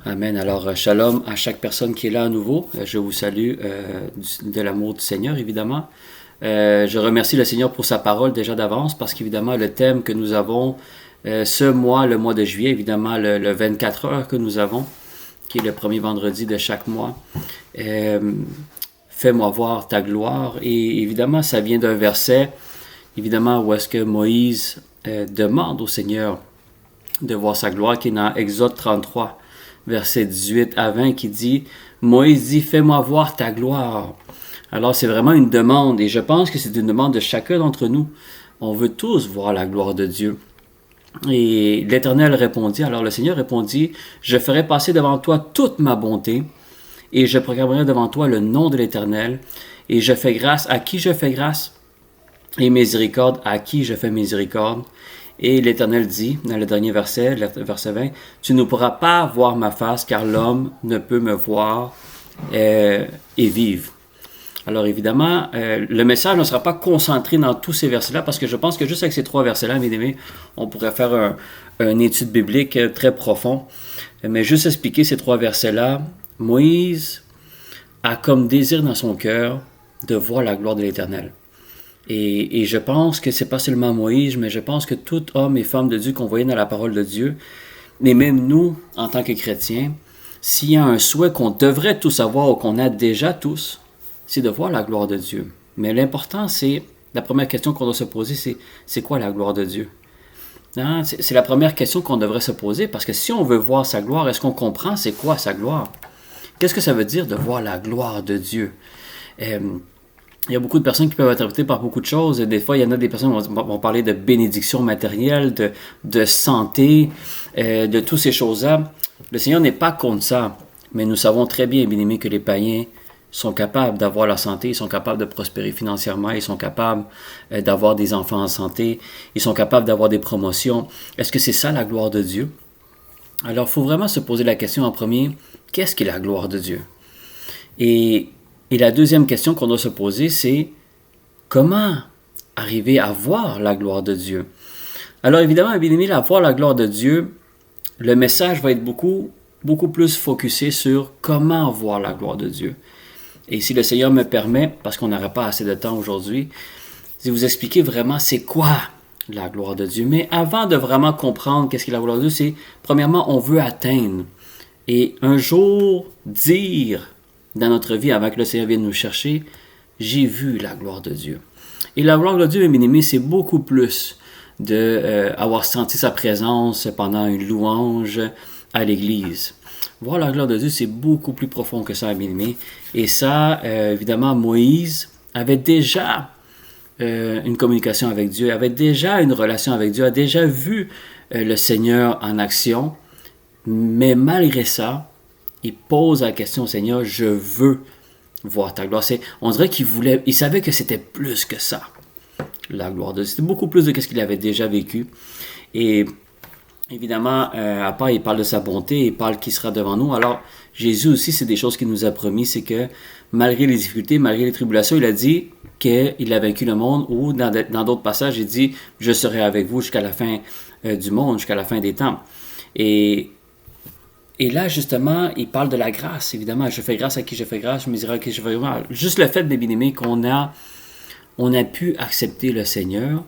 Amen. Alors, shalom à chaque personne qui est là à nouveau. Je vous salue de l'amour du Seigneur, évidemment. Je remercie le Seigneur pour sa parole déjà d'avance parce qu'évidemment, le thème que nous avons ce mois, le mois de juillet, évidemment, le 24 heures que nous avons, qui est le premier vendredi de chaque mois, fais-moi voir ta gloire. Et évidemment, ça vient d'un verset, évidemment, où est-ce que Moïse demande au Seigneur de voir sa gloire, qui est dans Exode 33. Verset 18 à 20 qui dit « Moïse dit, fais-moi voir ta gloire. » Alors c'est vraiment une demande et je pense que c'est une demande de chacun d'entre nous. On veut tous voir la gloire de Dieu. Et l'Éternel répondit, alors le Seigneur répondit « Je ferai passer devant toi toute ma bonté et je proclamerai devant toi le nom de l'Éternel et je fais grâce à qui je fais grâce et miséricorde à qui je fais miséricorde. » Et l'Éternel dit, dans le dernier verset, le verset 20, « Tu ne pourras pas voir ma face, car l'homme ne peut me voir et vivre. » Alors évidemment, le message ne sera pas concentré dans tous ces versets-là, parce que je pense que juste avec ces trois versets-là, mes amis, on pourrait faire une étude biblique très profonde. Mais juste expliquer ces trois versets-là, Moïse a comme désir dans son cœur de voir la gloire de l'Éternel. Et je pense que c'est pas seulement Moïse, mais je pense que tout homme et femme de Dieu qu'on voyait dans la parole de Dieu, mais même nous, en tant que chrétiens, s'il y a un souhait qu'on devrait tous avoir ou qu'on a déjà tous, c'est de voir la gloire de Dieu. Mais l'important, c'est, la première question qu'on doit se poser, c'est quoi la gloire de Dieu? Hein? C'est la première question qu'on devrait se poser, parce que si on veut voir sa gloire, est-ce qu'on comprend c'est quoi sa gloire? Qu'est-ce que ça veut dire de voir la gloire de Dieu? Il y a beaucoup de personnes qui peuvent être interprétées par beaucoup de choses. Des fois, il y en a des personnes qui vont parler de bénédiction matérielle, de santé, de toutes ces choses-là. Le Seigneur n'est pas contre ça, mais nous savons très bien, bien aimés, que les païens sont capables d'avoir la santé, ils sont capables de prospérer financièrement, ils sont capables d'avoir des enfants en santé, ils sont capables d'avoir des promotions. Est-ce que c'est ça la gloire de Dieu? Alors, il faut vraiment se poser la question en premier, qu'est-ce qu'est la gloire de Dieu? Et la deuxième question qu'on doit se poser, c'est comment arriver à voir la gloire de Dieu? Alors évidemment, bien aimé, à voir la gloire de Dieu, le message va être beaucoup plus focusé sur comment voir la gloire de Dieu. Et si le Seigneur me permet, parce qu'on n'aura pas assez de temps aujourd'hui, je vais vous expliquer vraiment c'est quoi la gloire de Dieu. Mais avant de vraiment comprendre qu'est-ce qu'est la gloire de Dieu, c'est premièrement, on veut atteindre et un jour dire dans notre vie, avant que le Seigneur vienne nous chercher, j'ai vu la gloire de Dieu. Et la gloire de Dieu, mes amis, c'est beaucoup plus d'avoir senti sa présence pendant une louange à l'église. Voir la gloire de Dieu, c'est beaucoup plus profond que ça, mes amis. Et ça, évidemment, Moïse avait déjà une communication avec Dieu, avait déjà une relation avec Dieu, a déjà vu le Seigneur en action. Mais malgré ça, il pose la question au Seigneur, je veux voir ta gloire. On dirait il savait que c'était plus que ça, la gloire de Dieu. C'était beaucoup plus de ce qu'il avait déjà vécu. Et évidemment, à part, il parle de sa bonté, il parle qu'il sera devant nous. Alors, Jésus aussi, c'est des choses qu'il nous a promis, c'est que malgré les difficultés, malgré les tribulations, il a dit qu'il a vaincu le monde, ou dans d'autres passages, il dit, je serai avec vous jusqu'à la fin du monde, jusqu'à la fin des temps. Et là, justement, il parle de la grâce, évidemment. Je fais grâce à qui je fais grâce, je miséricorde à qui je fais grâce. Juste le fait, mes bien-aimés, qu'on a pu accepter le Seigneur,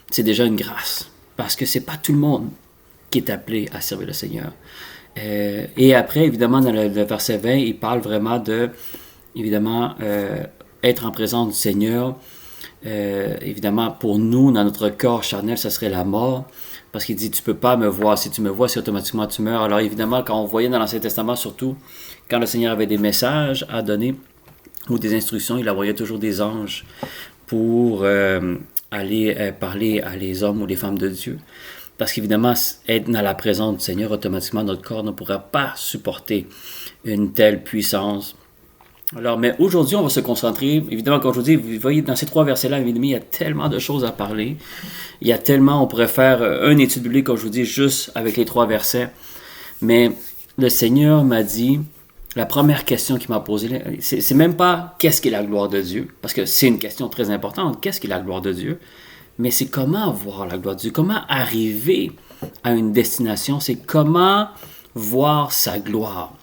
c'est déjà une grâce. Parce que c'est pas tout le monde qui est appelé à servir le Seigneur. Et après, évidemment, dans le verset 20, il parle vraiment de, évidemment, être en présence du Seigneur. Évidemment, pour nous, dans notre corps charnel, ça serait la mort. Parce qu'il dit, tu peux pas me voir. Si tu me vois, c'est automatiquement tu meurs. Alors évidemment, quand on voyait dans l'Ancien Testament, surtout, quand le Seigneur avait des messages à donner ou des instructions, il envoyait toujours des anges pour aller parler à les hommes ou les femmes de Dieu. Parce qu'évidemment, être dans la présence du Seigneur, automatiquement, notre corps ne pourra pas supporter une telle puissance. Alors, mais aujourd'hui, on va se concentrer, évidemment, comme je vous dis, vous voyez, dans ces trois versets-là, il y a tellement de choses à parler. Il y a tellement, on pourrait faire une étude biblique, comme je vous dis, juste avec les trois versets. Mais le Seigneur m'a dit, la première question qu'il m'a posée, c'est même pas qu'est-ce qu'est la gloire de Dieu, parce que c'est une question très importante, qu'est-ce qu'est la gloire de Dieu, mais c'est comment voir la gloire de Dieu, comment arriver à une destination, c'est comment voir sa gloire.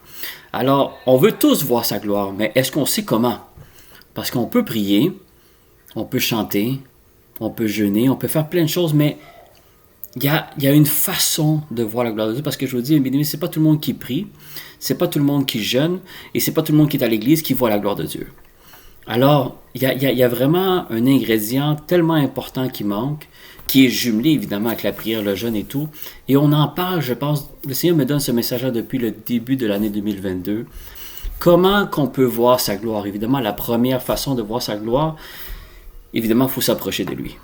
Alors, on veut tous voir sa gloire, mais est-ce qu'on sait comment? Parce qu'on peut prier, on peut chanter, on peut jeûner, on peut faire plein de choses, mais il y a une façon de voir la gloire de Dieu, parce que je vous dis, bien aimé, c'est pas tout le monde qui prie, c'est pas tout le monde qui jeûne, et c'est pas tout le monde qui est à l'église qui voit la gloire de Dieu. Alors, il y a vraiment un ingrédient tellement important qui manque, qui est jumelé évidemment avec la prière, le jeûne et tout, et on en parle, je pense, le Seigneur me donne ce message-là depuis le début de l'année 2022. Comment qu'on peut voir sa gloire? Évidemment, la première façon de voir sa gloire, évidemment, il faut s'approcher de lui.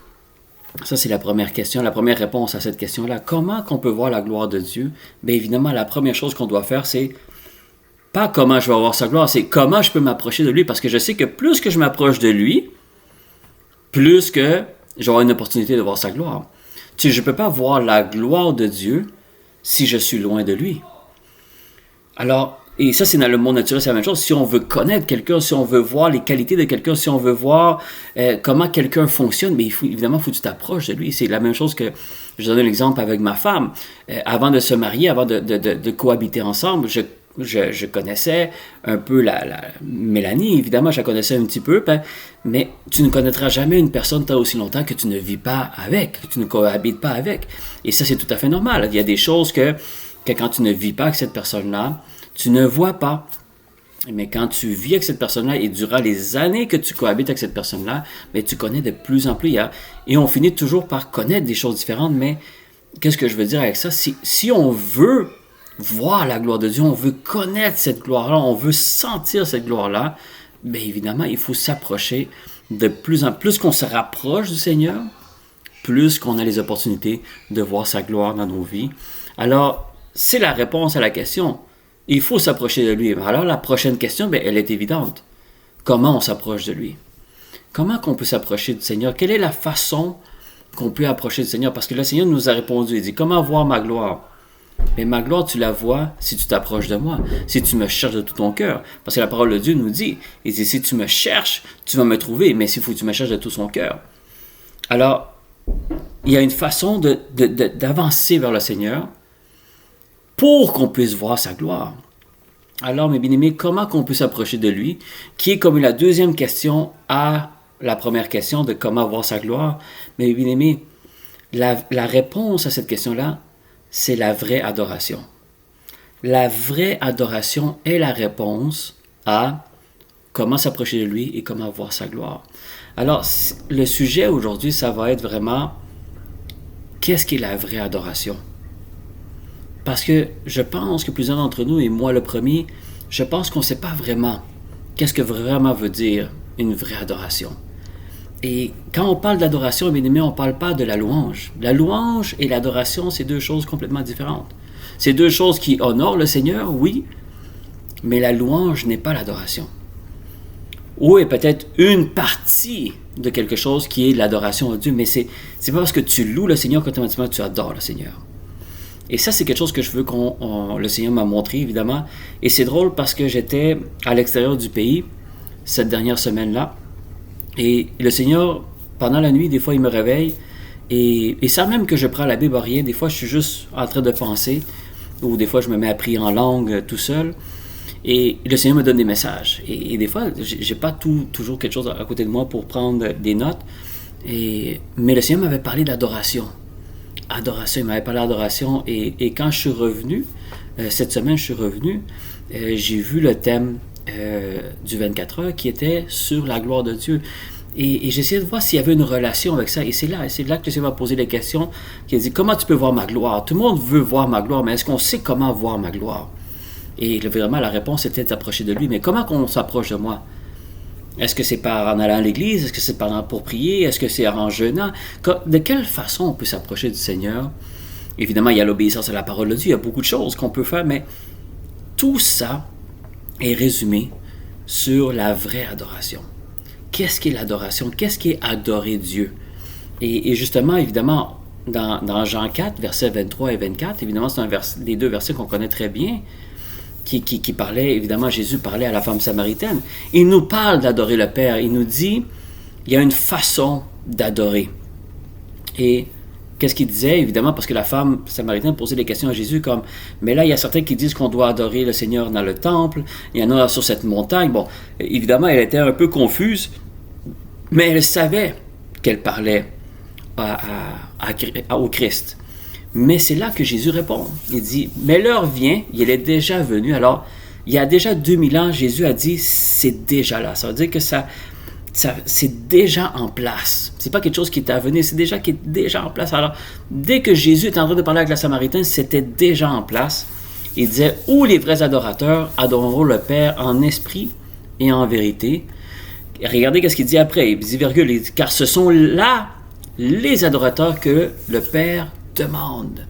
Ça, c'est la première question, la première réponse à cette question-là. Comment qu'on peut voir la gloire de Dieu? Bien évidemment, la première chose qu'on doit faire, c'est pas comment je vais voir sa gloire, c'est comment je peux m'approcher de lui, parce que je sais que plus que je m'approche de lui, plus que j'aurai une opportunité de voir sa gloire. Tu sais, je ne peux pas voir la gloire de Dieu si je suis loin de lui. Alors, et ça, c'est dans le monde naturel, c'est la même chose. Si on veut connaître quelqu'un, si on veut voir les qualités de quelqu'un, si on veut voir comment quelqu'un fonctionne, mais évidemment, il faut que tu t'approches de lui. C'est la même chose que, je donne l'exemple avec ma femme. Avant de se marier, avant de cohabiter ensemble, je connaissais un peu la Mélanie, évidemment, je la connaissais un petit peu, mais tu ne connaîtras jamais une personne tant aussi longtemps que tu ne vis pas avec, que tu ne cohabites pas avec. Et ça, c'est tout à fait normal. Il y a des choses que quand tu ne vis pas avec cette personne-là, tu ne vois pas. Mais quand tu vis avec cette personne-là et durant les années que tu cohabites avec cette personne-là, mais tu connais de plus en plus. Et on finit toujours par connaître des choses différentes. Mais qu'est-ce que je veux dire avec ça? Si on veut voir la gloire de Dieu, on veut connaître cette gloire-là, on veut sentir cette gloire-là, bien évidemment, il faut s'approcher de plus en plus. Qu'on se rapproche du Seigneur, plus qu'on a les opportunités de voir sa gloire dans nos vies. Alors, c'est la réponse à la question. Il faut s'approcher de lui. Alors, la prochaine question, bien, elle est évidente. Comment on s'approche de lui? Comment qu'on peut s'approcher du Seigneur? Quelle est la façon qu'on peut approcher du Seigneur? Parce que le Seigneur nous a répondu, il dit, comment voir ma gloire? Mais ma gloire, tu la vois si tu t'approches de moi, si tu me cherches de tout ton cœur. Parce que la parole de Dieu nous dit, il dit, si tu me cherches, tu vas me trouver, mais s'il faut que tu me cherches de tout son cœur. Alors, il y a une façon d'avancer vers le Seigneur pour qu'on puisse voir sa gloire. Alors, mes bien-aimés, comment qu'on peut s'approcher de lui, qui est comme la deuxième question à la première question de comment voir sa gloire. Mais bien aimés, la réponse à cette question-là, c'est la vraie adoration. La vraie adoration est la réponse à comment s'approcher de lui et comment voir sa gloire. Alors, le sujet aujourd'hui, ça va être vraiment qu'est-ce qu'est la vraie adoration? Parce que je pense que plusieurs d'entre nous, et moi le premier, je pense qu'on ne sait pas vraiment qu'est-ce que vraiment veut dire une vraie adoration. Et quand on parle d'adoration, bien aimé, on ne parle pas de la louange. La louange et l'adoration, c'est deux choses complètement différentes. C'est deux choses qui honorent le Seigneur, oui, mais la louange n'est pas l'adoration. Ou est peut-être une partie de quelque chose qui est l'adoration à Dieu, mais c'est pas parce que tu loues le Seigneur qu'automatiquement tu adores le Seigneur. Et ça, c'est quelque chose que je veux le Seigneur m'a montré, évidemment. Et c'est drôle parce que j'étais à l'extérieur du pays cette dernière semaine-là. Et le Seigneur, pendant la nuit, des fois, il me réveille. Et sans même que je prends la Bible, rien, des fois, je suis juste en train de penser. Ou des fois, je me mets à prier en langue tout seul. Et le Seigneur me donne des messages. Et des fois, j'ai pas toujours quelque chose à côté de moi pour prendre des notes. Mais le Seigneur m'avait parlé d'adoration. Adoration, il m'avait parlé d'adoration. Et quand je suis revenu, cette semaine, je suis revenu, j'ai vu le thème du 24 heures qui était sur la gloire de Dieu. Et j'essayais de voir s'il y avait une relation avec ça. Et c'est là que le Seigneur m'a posé les questions. Il a dit, comment tu peux voir ma gloire? Tout le monde veut voir ma gloire, mais est-ce qu'on sait comment voir ma gloire? Et vraiment, la réponse était d'approcher de lui. Mais comment qu'on s'approche de moi? Est-ce que c'est par en allant à l'église? Est-ce que c'est pour prier? Est-ce que c'est en jeûnant? De quelle façon on peut s'approcher du Seigneur? Évidemment, il y a l'obéissance à la parole de Dieu. Il y a beaucoup de choses qu'on peut faire, mais tout ça est résumé sur la vraie adoration. Qu'est-ce qu'est l'adoration? Qu'est-ce qu'est adorer Dieu? Et justement, évidemment, dans Jean 4, versets 23 et 24, évidemment, c'est les deux versets qu'on connaît très bien, qui parlait, évidemment, Jésus parlait à la femme samaritaine. Il nous parle d'adorer le Père. Il nous dit, il y a une façon d'adorer. Et qu'est-ce qu'il disait? Évidemment, parce que la femme samaritaine posait des questions à Jésus comme, mais là, il y a certains qui disent qu'on doit adorer le Seigneur dans le temple, il y en a sur cette montagne. Bon, évidemment, elle était un peu confuse, mais elle savait qu'elle parlait au Christ. Mais c'est là que Jésus répond. Il dit, mais l'heure vient, il est déjà venu. Alors, il y a déjà 2000 ans, Jésus a dit, c'est déjà là. Ça veut dire que c'est déjà en place. C'est pas quelque chose qui est à venir, c'est déjà qui est déjà en place. Alors, dès que Jésus est en train de parler avec la Samaritaine, c'était déjà en place. Il disait, où les vrais adorateurs adoreront le Père en esprit et en vérité. Et regardez ce qu'il dit après. Il dit, virgule, il dit, car ce sont là les adorateurs que le Père demande.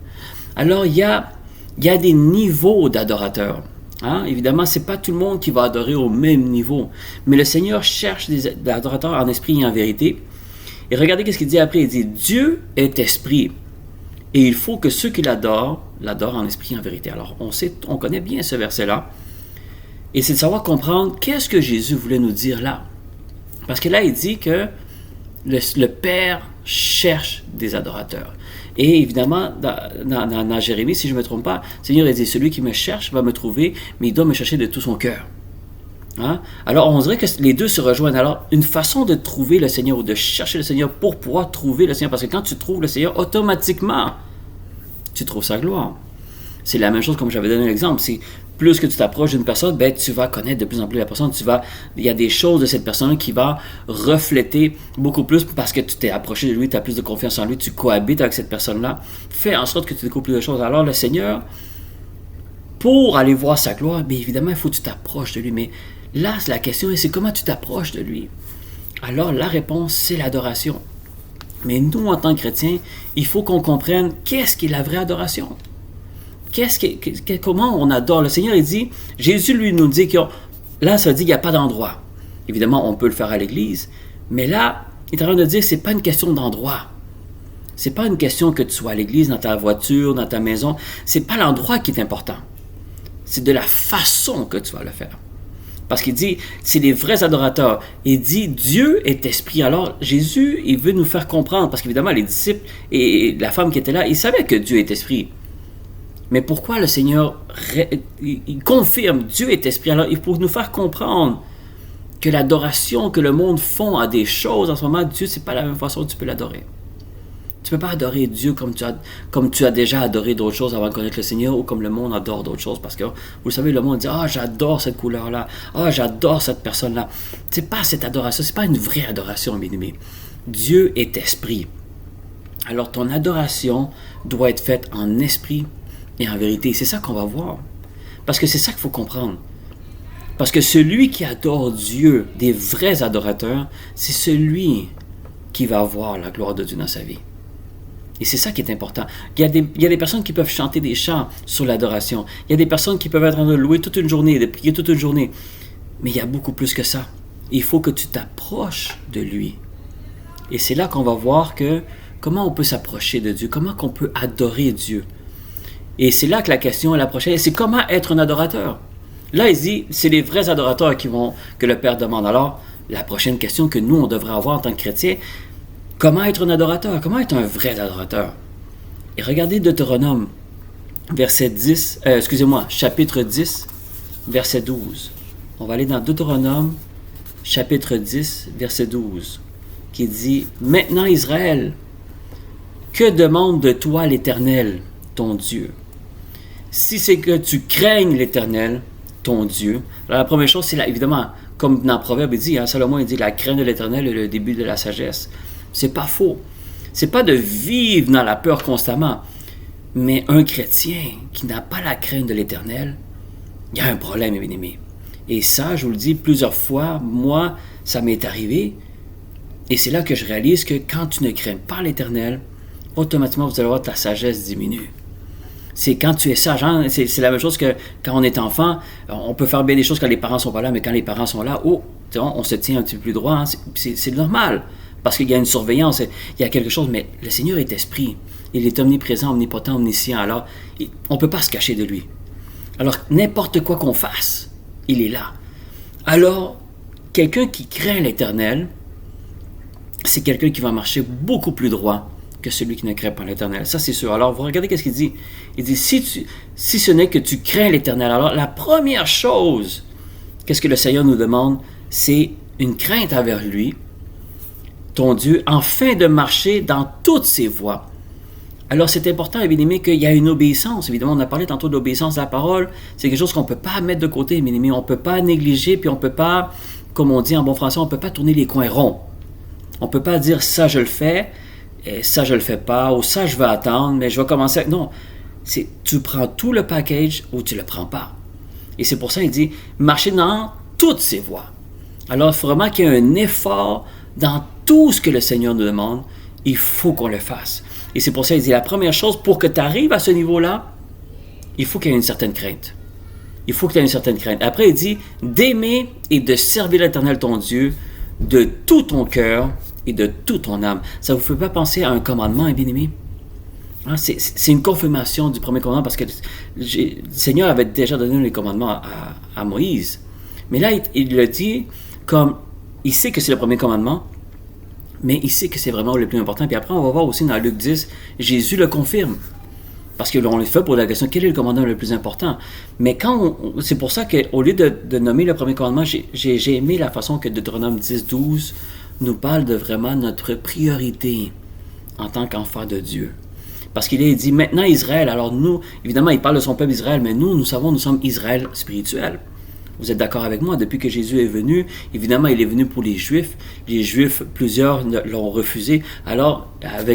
Alors, il y a des niveaux d'adorateurs. Hein? Évidemment, ce n'est pas tout le monde qui va adorer au même niveau. Mais le Seigneur cherche des adorateurs en esprit et en vérité. Et regardez ce qu'il dit après. Il dit, Dieu est esprit. Et il faut que ceux qui l'adorent en esprit et en vérité. Alors, on connaît bien ce verset-là. Et c'est de savoir comprendre qu'est-ce que Jésus voulait nous dire là. Parce que là, il dit que le Père cherche des adorateurs. Et évidemment, dans Jérémie, si je ne me trompe pas, le Seigneur a dit, celui qui me cherche va me trouver, mais il doit me chercher de tout son cœur. Hein? Alors, on dirait que les deux se rejoignent. Alors, une façon de trouver le Seigneur ou de chercher le Seigneur pour pouvoir trouver le Seigneur, parce que quand tu trouves le Seigneur, automatiquement, tu trouves sa gloire. C'est la même chose comme j'avais donné l'exemple. C'est plus que tu t'approches d'une personne, ben, tu vas connaître de plus en plus la personne. Il y a des choses de cette personne qui va refléter beaucoup plus parce que tu t'es approché de lui, tu as plus de confiance en lui, tu cohabites avec cette personne-là. Fais en sorte que tu découvres plus de choses. Alors le Seigneur, pour aller voir sa gloire, bien évidemment, il faut que tu t'approches de lui. Mais là, la question est, c'est comment tu t'approches de lui? Alors la réponse, c'est l'adoration. Mais nous, en tant que chrétiens, il faut qu'on comprenne qu'est-ce qu'est la vraie adoration. Comment on adore le Seigneur? Il dit, Jésus lui nous dit que là, ça veut dire qu'il n'y a pas d'endroit. Évidemment, on peut le faire à l'église, mais là, il est en train de dire que ce n'est pas une question d'endroit. Ce n'est pas une question que tu sois à l'église, dans ta voiture, dans ta maison. Ce n'est pas l'endroit qui est important. C'est de la façon que tu vas le faire. Parce qu'il dit, c'est les vrais adorateurs. Il dit, Dieu est esprit. Alors, Jésus, il veut nous faire comprendre, parce qu'évidemment, les disciples et la femme qui était là, ils savaient que Dieu est esprit. Mais pourquoi le Seigneur, il confirme, Dieu est esprit. Alors, il faut nous faire comprendre que l'adoration que le monde font à des choses en ce moment, Dieu, c'est pas la même façon que tu peux l'adorer. Tu ne peux pas adorer Dieu comme tu as déjà adoré d'autres choses avant de connaître le Seigneur ou comme le monde adore d'autres choses. Parce que, vous savez, le monde dit « Ah, j'adore cette couleur-là. Ah, j'adore cette personne-là. » C'est pas cette adoration, c'est pas une vraie adoration, bien-aimé. Dieu est esprit. Alors, ton adoration doit être faite en esprit et en vérité. C'est ça qu'on va voir. Parce que c'est ça qu'il faut comprendre. Parce que celui qui adore Dieu, des vrais adorateurs, c'est celui qui va voir la gloire de Dieu dans sa vie. Et c'est ça qui est important. Il y a des personnes qui peuvent chanter des chants sur l'adoration. Il y a des personnes qui peuvent être en train de louer toute une journée, de prier toute une journée. Mais il y a beaucoup plus que ça. Il faut que tu t'approches de lui. Et c'est là qu'on va voir comment on peut s'approcher de Dieu, comment on peut adorer Dieu. Et c'est là que la question est la prochaine, c'est comment être un adorateur. Là, il dit, c'est les vrais adorateurs que le Père demande. Alors, la prochaine question que nous, on devrait avoir en tant que chrétiens, comment être un adorateur? Comment être un vrai adorateur? Et regardez Deutéronome, chapitre 10, verset 12. On va aller dans Deutéronome, chapitre 10, verset 12, qui dit, « Maintenant, Israël, que demande de toi l'Éternel, ton Dieu? Si c'est que tu craignes l'Éternel, ton Dieu. » Alors, la première chose, c'est là, évidemment, comme dans le Proverbe, il dit, Salomon, il dit, la crainte de l'Éternel est le début de la sagesse. C'est pas faux. C'est pas de vivre dans la peur constamment. Mais un chrétien qui n'a pas la crainte de l'Éternel, il y a un problème, bien aimé. Et ça, je vous le dis plusieurs fois, moi, ça m'est arrivé. Et c'est là que je réalise que quand tu ne crains pas l'Éternel, automatiquement, vous allez voir ta sagesse diminue. C'est quand tu es sage. Hein? C'est la même chose que quand on est enfant. On peut faire bien des choses quand les parents ne sont pas là, mais quand les parents sont là, on se tient un petit peu plus droit. Hein? C'est normal. Parce qu'il y a une surveillance, il y a quelque chose. Mais le Seigneur est esprit. Il est omniprésent, omnipotent, omniscient. Alors, on ne peut pas se cacher de lui. Alors, n'importe quoi qu'on fasse, il est là. Alors, quelqu'un qui craint l'Éternel, c'est quelqu'un qui va marcher beaucoup plus droit que celui qui ne craint pas l'Éternel. Ça, c'est sûr. Alors, vous regardez qu'est-ce qu'il dit. Il dit, si ce n'est que tu crains l'Éternel, alors la première chose, qu'est-ce que le Seigneur nous demande, c'est une crainte envers lui, ton Dieu, afin de marcher dans toutes ses voies. Alors, c'est important, bien-aimé, qu'il y a une obéissance. Évidemment, on a parlé tantôt de l'obéissance à la parole. C'est quelque chose qu'on ne peut pas mettre de côté, bien-aimé. On ne peut pas négliger, puis on ne peut pas, comme on dit en bon français, on ne peut pas tourner les coins ronds. On ne peut pas dire ça, je le fais, et ça, je le fais pas, ou ça, je vais attendre, mais je vais commencer avec... Non, tu prends tout le package ou tu ne le prends pas. Et c'est pour ça qu'il dit, marcher dans toutes ses voies. Alors, il faut vraiment qu'il y ait un effort dans tout ce que le Seigneur nous demande. Il faut qu'on le fasse. Et c'est pour ça qu'il dit, la première chose, pour que tu arrives à ce niveau-là, il faut qu'il y ait une certaine crainte. Il faut que tu aies une certaine crainte. Après, il dit, d'aimer et de servir l'Éternel ton Dieu de tout ton cœur et de toute ton âme. Ça ne vous fait pas penser à un commandement, bien-aimé? Hein, c'est une confirmation du premier commandement parce que le Seigneur avait déjà donné les commandements à Moïse. Mais là, il le dit comme, il sait que c'est le premier commandement, mais il sait que c'est vraiment le plus important. Puis après, on va voir aussi dans Luc 10, Jésus le confirme. Parce que l'on le fait pour la question, quel est le commandement le plus important? Mais c'est pour ça qu'au lieu de nommer le premier commandement, j'ai aimé la façon que Deutéronome 10, 12 nous parle de vraiment notre priorité en tant qu'enfant de Dieu. Parce qu'il dit, maintenant Israël, alors nous, évidemment, il parle de son peuple Israël, mais nous savons, nous sommes Israël spirituel. Vous êtes d'accord avec moi? Depuis que Jésus est venu, évidemment, il est venu pour les Juifs. Les Juifs, plusieurs l'ont refusé. Alors,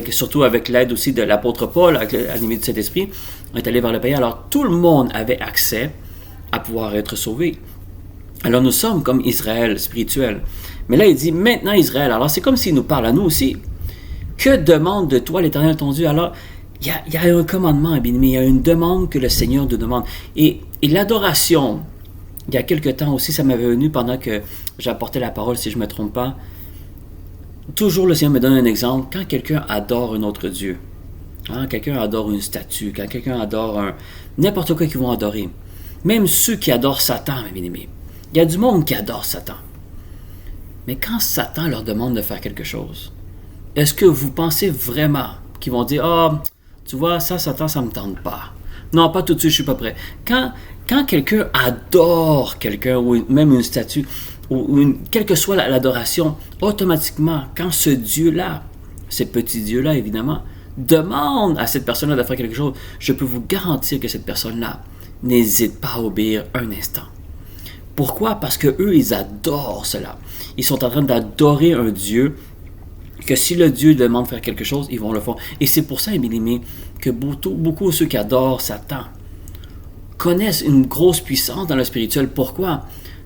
surtout avec l'aide aussi de l'apôtre Paul, animé du Saint-Esprit, on est allé vers le pays. Alors, tout le monde avait accès à pouvoir être sauvé. Alors, nous sommes comme Israël spirituel. Mais là, il dit, maintenant Israël. Alors, c'est comme s'il nous parle à nous aussi. Que demande de toi l'Éternel ton Dieu? Alors, il y a un commandement, bien-aimé. Il y a une demande que le Seigneur nous demande. Et l'adoration... Il y a quelque temps aussi, ça m'avait venu pendant que j'apportais la parole, si je ne me trompe pas. Toujours, le Seigneur me donne un exemple. Quand quelqu'un adore un autre Dieu, hein, quelqu'un adore une statue, quand quelqu'un adore n'importe quoi qu'ils vont adorer, même ceux qui adorent Satan, mes bien-aimés, il y a du monde qui adore Satan. Mais quand Satan leur demande de faire quelque chose, est-ce que vous pensez vraiment qu'ils vont dire « Ah, tu vois, ça, Satan, ça ne me tente pas. Non, pas tout de suite, je ne suis pas prêt. » Quand quelqu'un adore quelqu'un, ou même une statue, quelle que soit l'adoration, automatiquement, quand ce Dieu-là, ce petit Dieu-là, évidemment, demande à cette personne-là de faire quelque chose, je peux vous garantir que cette personne-là n'hésite pas à obéir un instant. Pourquoi? Parce qu'eux, ils adorent cela. Ils sont en train d'adorer un Dieu, que si le Dieu demande de faire quelque chose, ils vont le faire. Et c'est pour ça, bien aimé, que beaucoup de ceux qui adorent Satan connaissent une grosse puissance dans le spirituel. Pourquoi?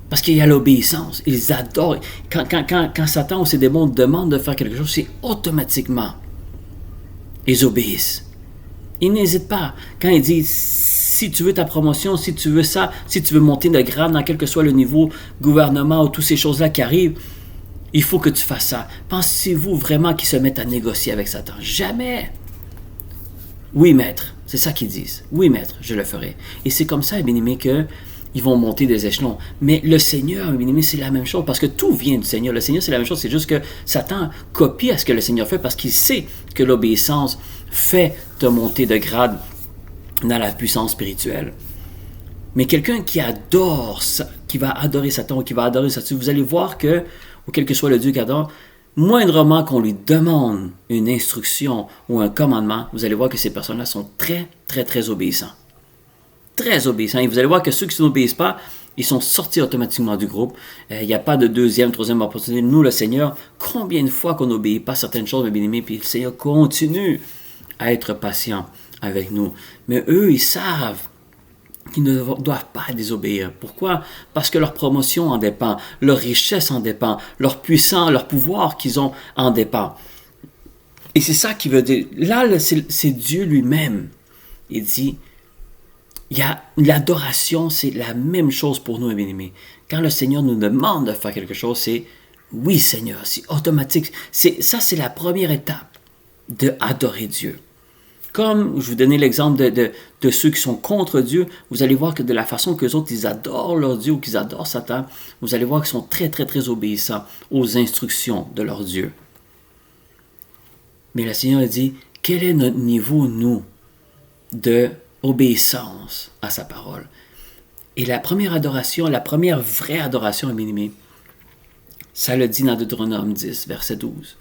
Parce qu'il y a l'obéissance. Ils adorent. Quand Satan ou ses démons demandent de faire quelque chose, c'est automatiquement. Ils obéissent. Ils n'hésitent pas. Quand il dit, si tu veux ta promotion, si tu veux ça, si tu veux monter de grade dans quel que soit le niveau gouvernement ou toutes ces choses-là qui arrivent, il faut que tu fasses ça. Pensez-vous vraiment qu'ils se mettent à négocier avec Satan? Jamais. Oui, maître. C'est ça qu'ils disent. Oui, maître, je le ferai. Et c'est comme ça, bien-aimé, qu'ils vont monter des échelons. Mais le Seigneur, bien-aimé, c'est la même chose, parce que tout vient du Seigneur. Le Seigneur, c'est la même chose. C'est juste que Satan copie à ce que le Seigneur fait, parce qu'il sait que l'obéissance fait te monter de grade dans la puissance spirituelle. Mais quelqu'un qui adore, qui va adorer Satan, ou qui va adorer Satan, vous allez voir que, ou quel que soit le Dieu qu'il adore, moindrement qu'on lui demande une instruction ou un commandement, vous allez voir que ces personnes-là sont très, très, très obéissants. Très obéissants. Et vous allez voir que ceux qui n'obéissent pas, ils sont sortis automatiquement du groupe. Il n'y a pas de deuxième, troisième opportunité. Nous, le Seigneur, combien de fois qu'on n'obéit pas certaines choses, mes bien-aimés, puis le Seigneur continue à être patient avec nous. Mais eux, ils savent qu'ils ne doivent pas désobéir. Pourquoi? Parce que leur promotion en dépend, leur richesse en dépend, leur puissance, leur pouvoir qu'ils ont en dépend. Et c'est ça qui veut dire. Là, c'est Dieu lui-même. Il dit, l'adoration, c'est la même chose pour nous, bien-aimés. Quand le Seigneur nous demande de faire quelque chose, c'est oui, Seigneur, c'est automatique. Ça, c'est la première étape d'adorer Dieu. Comme je vous donnais l'exemple de ceux qui sont contre Dieu, vous allez voir que de la façon que les autres, ils adorent leur Dieu ou qu'ils adorent Satan, vous allez voir qu'ils sont très, très, très obéissants aux instructions de leur Dieu. Mais le Seigneur dit, quel est notre niveau, nous, de obéissance à sa parole? Et la première adoration, la première vraie adoration, bien-aimé, ça le dit dans Deutéronome 10, verset 12.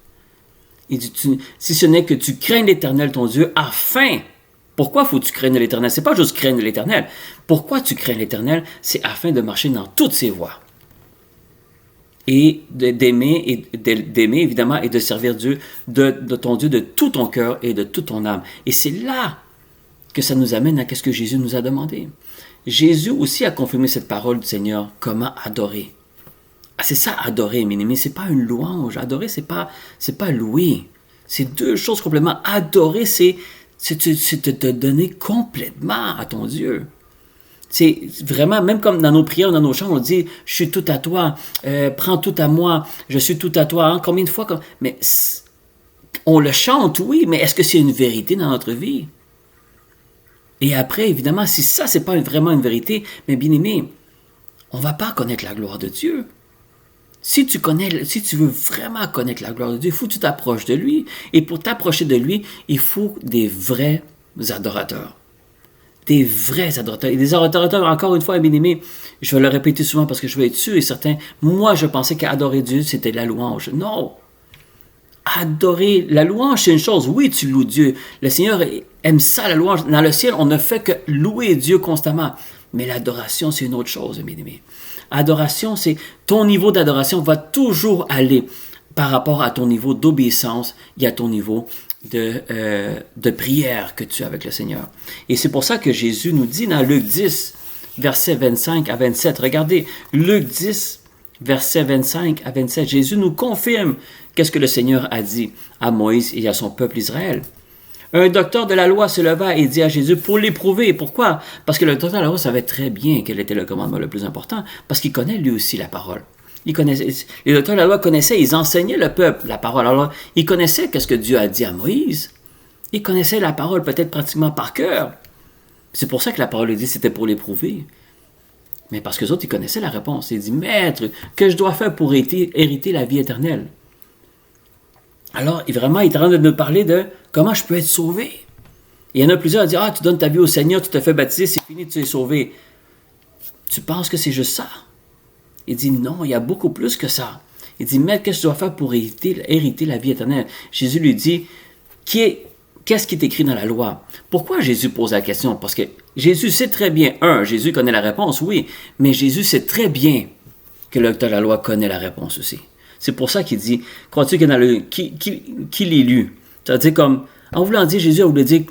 Il dit, si ce n'est que tu craignes l'Éternel, ton Dieu, afin... Pourquoi faut-tu craindre l'Éternel? C'est pas juste craindre l'Éternel. Pourquoi tu crains l'Éternel? C'est afin de marcher dans toutes ses voies. Et d'aimer évidemment, et de servir Dieu, de ton Dieu de tout ton cœur et de toute ton âme. Et c'est là que ça nous amène à ce que Jésus nous a demandé. Jésus aussi a confirmé cette parole du Seigneur, comment adorer. Ah, c'est ça, adorer, mes amis, c'est pas une louange. Adorer, c'est pas louer. C'est deux choses complètement. Adorer, c'est de te donner complètement à ton Dieu. C'est vraiment, même comme dans nos prières, dans nos chants, on dit « Je suis tout à toi, prends tout à moi, je suis tout à toi. » Combien de fois? Mais on le chante, oui, mais est-ce que c'est une vérité dans notre vie? Et après, évidemment, si ça, c'est pas vraiment une vérité, mais bien aimé, on va pas connaître la gloire de Dieu. Si tu veux vraiment connaître la gloire de Dieu, il faut que tu t'approches de lui. Et pour t'approcher de lui, il faut des vrais adorateurs. Des vrais adorateurs. Et des adorateurs, encore une fois, bien aimé, je vais le répéter souvent parce que je veux être sûr et certain. Moi, je pensais qu'adorer Dieu, c'était la louange. Non! Adorer, la louange, c'est une chose. Oui, tu loues Dieu. Le Seigneur aime ça, la louange. Dans le ciel, on ne fait que louer Dieu constamment. Mais l'adoration, c'est une autre chose, bien aimé. Adoration, c'est ton niveau d'adoration va toujours aller par rapport à ton niveau d'obéissance et à ton niveau de prière que tu as avec le Seigneur. Et c'est pour ça que Jésus nous dit dans Luc 10, versets 25 à 27, regardez, Luc 10, versets 25 à 27, Jésus nous confirme qu'est-ce que le Seigneur a dit à Moïse et à son peuple Israël. Un docteur de la loi se leva et dit à Jésus pour l'éprouver. Pourquoi? Parce que le docteur de la loi savait très bien quel était le commandement le plus important, parce qu'il connaît lui aussi la parole. Les docteurs de la loi connaissaient, ils enseignaient le peuple la parole. Alors, ils connaissaient ce que Dieu a dit à Moïse. Ils connaissaient la parole peut-être pratiquement par cœur. C'est pour ça que la parole dit c'était pour l'éprouver. Mais parce que les autres, ils connaissaient la réponse. Ils disent, Maître, que je dois faire pour hériter la vie éternelle? Alors, vraiment, il est en train de nous parler de comment je peux être sauvé. Il y en a plusieurs à dire, tu donnes ta vie au Seigneur, tu te fais baptiser, c'est fini, tu es sauvé. Tu penses que c'est juste ça? Il dit, non, il y a beaucoup plus que ça. Il dit, Maître, qu'est-ce que je dois faire pour hériter la vie éternelle? Jésus lui dit, qu'est-ce qui est écrit dans la loi? Pourquoi Jésus pose la question? Parce que Jésus sait très bien, Jésus connaît la réponse, oui, mais Jésus sait très bien que le docteur de la loi connaît la réponse aussi. C'est pour ça qu'il dit, crois-tu que dans qu'il l'ait lu? C'est-à-dire comme, en voulant dire, Jésus a voulu dire,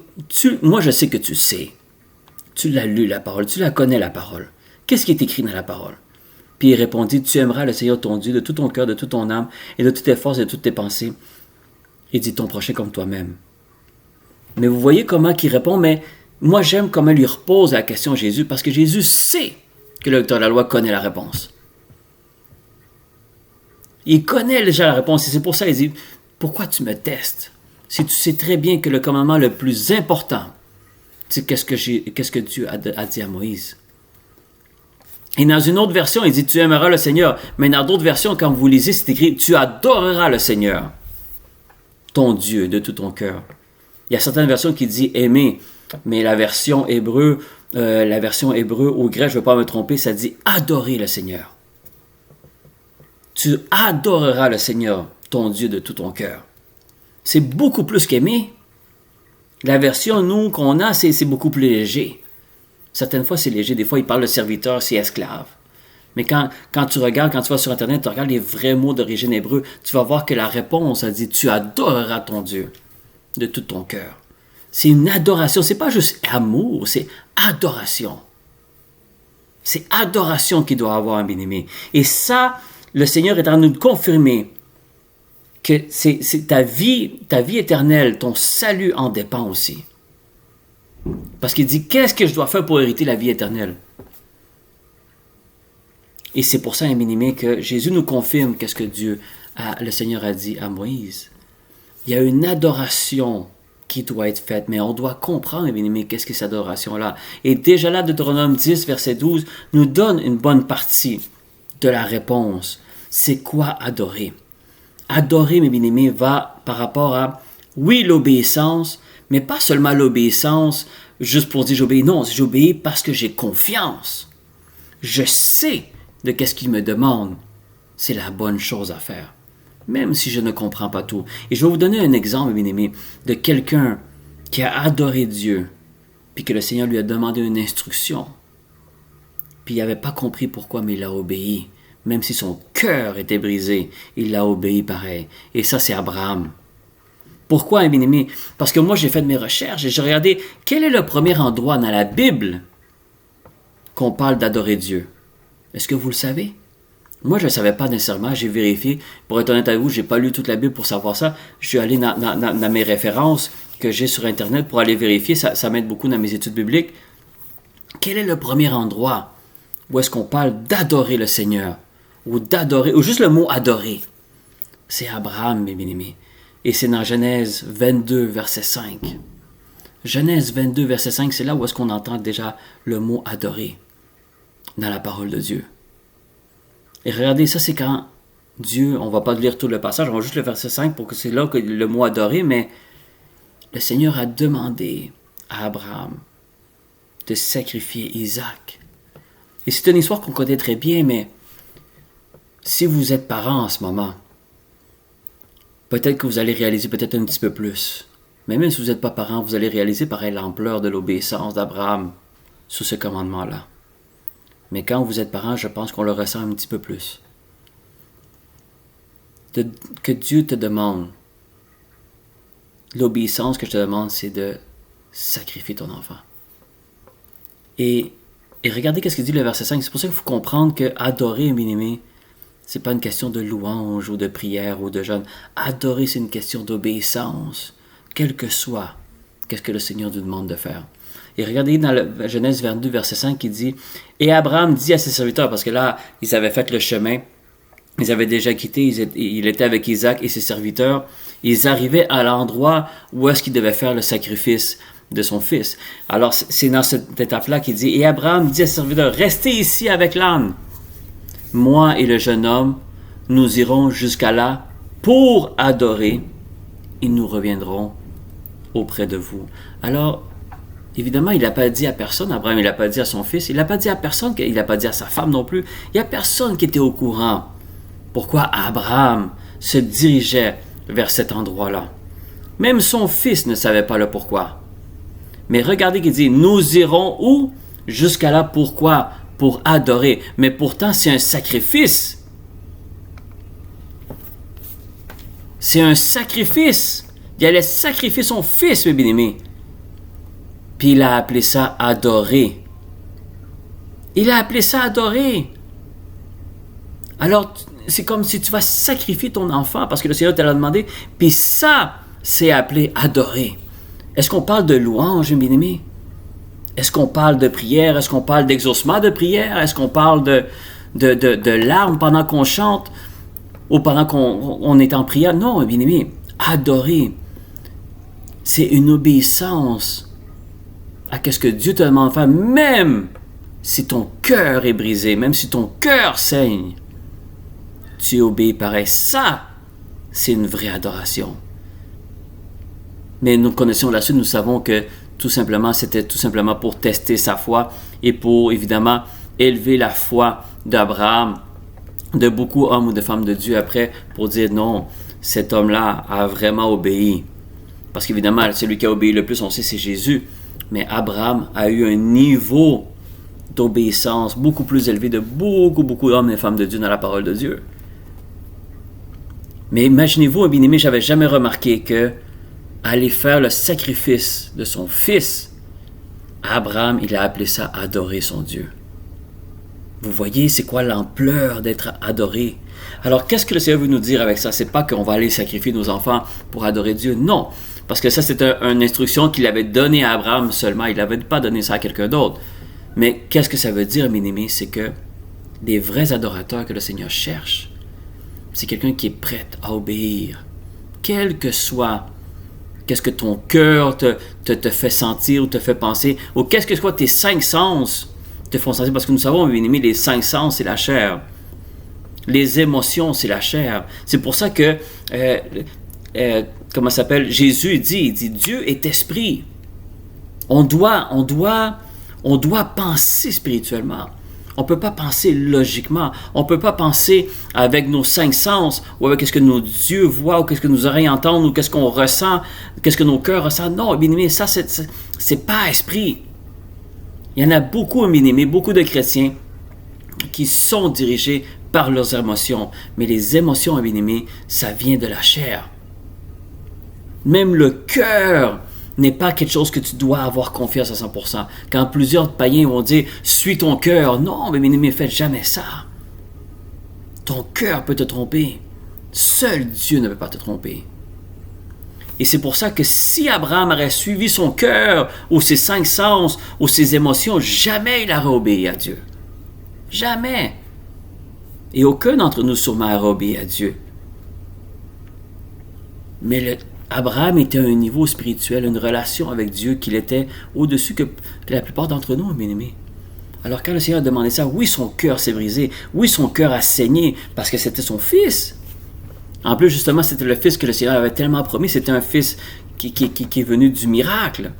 moi je sais que tu sais. Tu l'as lu la parole, tu la connais la parole. Qu'est-ce qui est écrit dans la parole? Puis il répondit, tu aimeras le Seigneur ton Dieu de tout ton cœur, de toute ton âme, et de toutes tes forces et de toutes tes pensées. Et dit ton prochain comme toi-même. Mais vous voyez comment il répond, mais moi j'aime comment il lui repose la question à Jésus, parce que Jésus sait que le docteur de la loi connaît la réponse. Il connaît déjà la réponse, et c'est pour ça qu'il dit, pourquoi tu me testes? Si tu sais très bien que le commandement le plus important, c'est qu'est-ce que Dieu a dit à Moïse. Et dans une autre version, il dit, tu aimeras le Seigneur. Mais dans d'autres versions, quand vous lisez, c'est écrit, tu adoreras le Seigneur, ton Dieu, de tout ton cœur. Il y a certaines versions qui disent aimer, mais la version hébreu au grec, je ne veux pas me tromper, ça dit adorer le Seigneur. Tu adoreras le Seigneur, ton Dieu, de tout ton cœur. C'est beaucoup plus qu'aimer. La version, nous, qu'on a, c'est beaucoup plus léger. Certaines fois, c'est léger. Des fois, il parle de serviteur, c'est esclave. Mais quand tu regardes, quand tu vas sur Internet, tu regardes les vrais mots d'origine hébreu, tu vas voir que la réponse, elle dit, tu adoreras ton Dieu de tout ton cœur. C'est une adoration. C'est pas juste amour, c'est adoration. C'est adoration qu'il doit avoir un bien-aimé. Et ça, le Seigneur est en train de nous confirmer que c'est ta vie éternelle, ton salut en dépend aussi. Parce qu'il dit, qu'est-ce que je dois faire pour hériter la vie éternelle? Et c'est pour ça, un bien-aimé, que Jésus nous confirme qu'est-ce que le Seigneur a dit à Moïse. Il y a une adoration qui doit être faite, mais on doit comprendre, un bien-aimé, qu'est-ce que cette adoration-là. Et déjà là, Deutéronome 10, verset 12, nous donne une bonne partie de la réponse. C'est quoi adorer? Adorer, mes bien-aimés, va par rapport à Oui, l'obéissance, mais pas seulement l'obéissance juste pour dire j'obéis. Non, j'obéis parce que j'ai confiance. Je sais de qu'est-ce qu'il me demande. C'est la bonne chose à faire, même si je ne comprends pas tout. Et je vais vous donner un exemple, bien aimé, de quelqu'un qui a adoré Dieu, puis que le Seigneur lui a demandé une instruction. Puis il n'avait pas compris pourquoi, mais il a obéi. Même si son cœur était brisé, il l'a obéi pareil. Et ça, c'est Abraham. Pourquoi, bien aimé? Parce que moi, j'ai fait mes recherches et j'ai regardé quel est le premier endroit dans la Bible qu'on parle d'adorer Dieu. Est-ce que vous le savez? Moi, je ne savais pas nécessairement, j'ai vérifié. Pour être honnête avec vous, je n'ai pas lu toute la Bible pour savoir ça. Je suis allé dans mes références que j'ai sur Internet pour aller vérifier. Ça m'aide beaucoup dans mes études bibliques. Quel est le premier endroit où est-ce qu'on parle d'adorer le Seigneur? Ou d'adorer, ou juste le mot adorer? C'est Abraham, mes bien-aimés. Et c'est dans Genèse 22, verset 5. Genèse 22, verset 5, c'est là où est-ce qu'on entend déjà le mot adorer dans la parole de Dieu. Et regardez, ça c'est quand Dieu, on ne va pas lire tout le passage, on va juste le verset 5 pour que c'est là que le mot adorer, mais le Seigneur a demandé à Abraham de sacrifier Isaac. Et c'est une histoire qu'on connaît très bien, mais si vous êtes parent en ce moment, peut-être que vous allez réaliser peut-être un petit peu plus. Mais même si vous n'êtes pas parent, vous allez réaliser pareil l'ampleur de l'obéissance d'Abraham sous ce commandement-là. Mais quand vous êtes parent, je pense qu'on le ressent un petit peu plus. Que Dieu te demande, l'obéissance que je te demande, c'est de sacrifier ton enfant. Et regardez ce qu'il dit le verset 5. C'est pour ça qu'il faut comprendre que adorer, bien aimé, c'est pas une question de louange ou de prière ou de jeûne. Adorer, c'est une question d'obéissance, quel que soit qu'est-ce que le Seigneur nous demande de faire. Et regardez dans le Genèse 22, verset 5, il dit « Et Abraham dit à ses serviteurs », parce que là, ils avaient fait le chemin, ils avaient déjà quitté, il était avec Isaac et ses serviteurs, ils arrivaient à l'endroit où est-ce qu'il devait faire le sacrifice de son fils. Alors, c'est dans cette étape-là qu'il dit « Et Abraham dit à ses serviteurs, restez ici avec l'âne. Moi et le jeune homme, nous irons jusqu'à là pour adorer, et nous reviendrons auprès de vous. » Alors, évidemment, il n'a pas dit à personne, Abraham, il n'a pas dit à son fils, il n'a pas dit à personne, il n'a pas dit à sa femme non plus. Il n'y a personne qui était au courant pourquoi Abraham se dirigeait vers cet endroit-là. Même son fils ne savait pas le pourquoi. Mais regardez qu'il dit, nous irons où? Jusqu'à là, pourquoi? Pour adorer. Mais pourtant, c'est un sacrifice. C'est un sacrifice. Il allait sacrifier son fils, mes bien-aimés. Puis il a appelé ça adorer. Il a appelé ça adorer. Alors, c'est comme si tu vas sacrifier ton enfant parce que le Seigneur te l'a demandé. Puis ça, c'est appelé adorer. Est-ce qu'on parle de louange, bien-aimé? Est-ce qu'on parle de prière? Est-ce qu'on parle d'exaucement de prière? Est-ce qu'on parle de larmes pendant qu'on chante? Ou pendant qu'on est en prière? Non, bien-aimé. Adorer, c'est une obéissance à ce que Dieu te demande de faire, même si ton cœur est brisé, même si ton cœur saigne, tu obéis pareil. Ça, c'est une vraie adoration. Mais nous connaissons la suite, nous savons que tout simplement, c'était tout simplement pour tester sa foi et pour, évidemment, élever la foi d'Abraham, de beaucoup d'hommes ou de femmes de Dieu après, pour dire non, cet homme-là a vraiment obéi. Parce qu'évidemment, celui qui a obéi le plus, on sait, c'est Jésus. Mais Abraham a eu un niveau d'obéissance beaucoup plus élevé de beaucoup d'hommes et femmes de Dieu dans la parole de Dieu. Mais imaginez-vous, bien-aimé, j'avais jamais remarqué que aller faire le sacrifice de son fils, Abraham, il a appelé ça adorer son Dieu. Vous voyez, c'est quoi l'ampleur d'être adoré? Alors, qu'est-ce que le Seigneur veut nous dire avec ça? C'est pas qu'on va aller sacrifier nos enfants pour adorer Dieu, non. Parce que ça, c'est une instruction qu'il avait donnée à Abraham seulement. Il n'avait pas donné ça à quelqu'un d'autre. Mais qu'est-ce que ça veut dire, mes amis? C'est que des vrais adorateurs que le Seigneur cherche, c'est quelqu'un qui est prêt à obéir. Quel que soit qu'est-ce que ton cœur te fait sentir ou te fait penser, ou qu'est-ce que soit tes 5 sens te font sentir. Parce que nous savons, mes amis, les 5 sens, c'est la chair. Les émotions, c'est la chair. C'est pour ça que comment ça s'appelle, Jésus il dit, Dieu est esprit. On doit penser spirituellement. On ne peut pas penser logiquement. On ne peut pas penser avec nos 5 sens ou avec ce que nos yeux voient ou ce que nos oreilles entendent ou qu'est-ce qu'on ressent, qu'est-ce que nos cœurs ressentent. Non, bien aimé, ça, c'est pas esprit. Il y en a beaucoup, bien aimé, beaucoup de chrétiens qui sont dirigés par leurs émotions. Mais les émotions, bien aimé, ça vient de la chair. Même le cœur n'est pas quelque chose que tu dois avoir confiance à 100%. Quand plusieurs païens vont dire « suis ton cœur », non, mais bien aimé, faites jamais ça. Ton cœur peut te tromper. Seul Dieu ne peut pas te tromper. Et c'est pour ça que si Abraham aurait suivi son cœur ou ses 5 sens ou ses émotions, jamais il aurait obéi à Dieu. Jamais. Et aucun d'entre nous sûrement aurait obéi à Dieu. Mais Abraham était à un niveau spirituel, une relation avec Dieu qu'il était au-dessus que la plupart d'entre nous, bien aimés. Alors quand le Seigneur a demandé ça, oui, son cœur s'est brisé, oui, son cœur a saigné, parce que c'était son fils. En plus, justement, c'était le fils que le Seigneur avait tellement promis, c'était un fils qui est venu du miracle.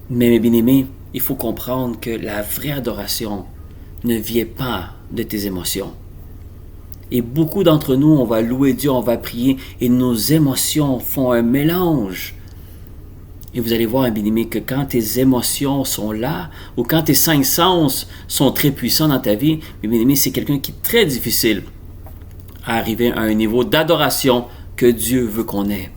Mais mes bien-aimés, il faut comprendre que la vraie adoration ne vient pas de tes émotions. Et beaucoup d'entre nous, on va louer Dieu, on va prier, et nos émotions font un mélange. Et vous allez voir, bien-aimé, que quand tes émotions sont là, ou quand tes 5 sens sont très puissants dans ta vie, bien-aimé, c'est quelqu'un qui est très difficile à arriver à un niveau d'adoration que Dieu veut qu'on ait.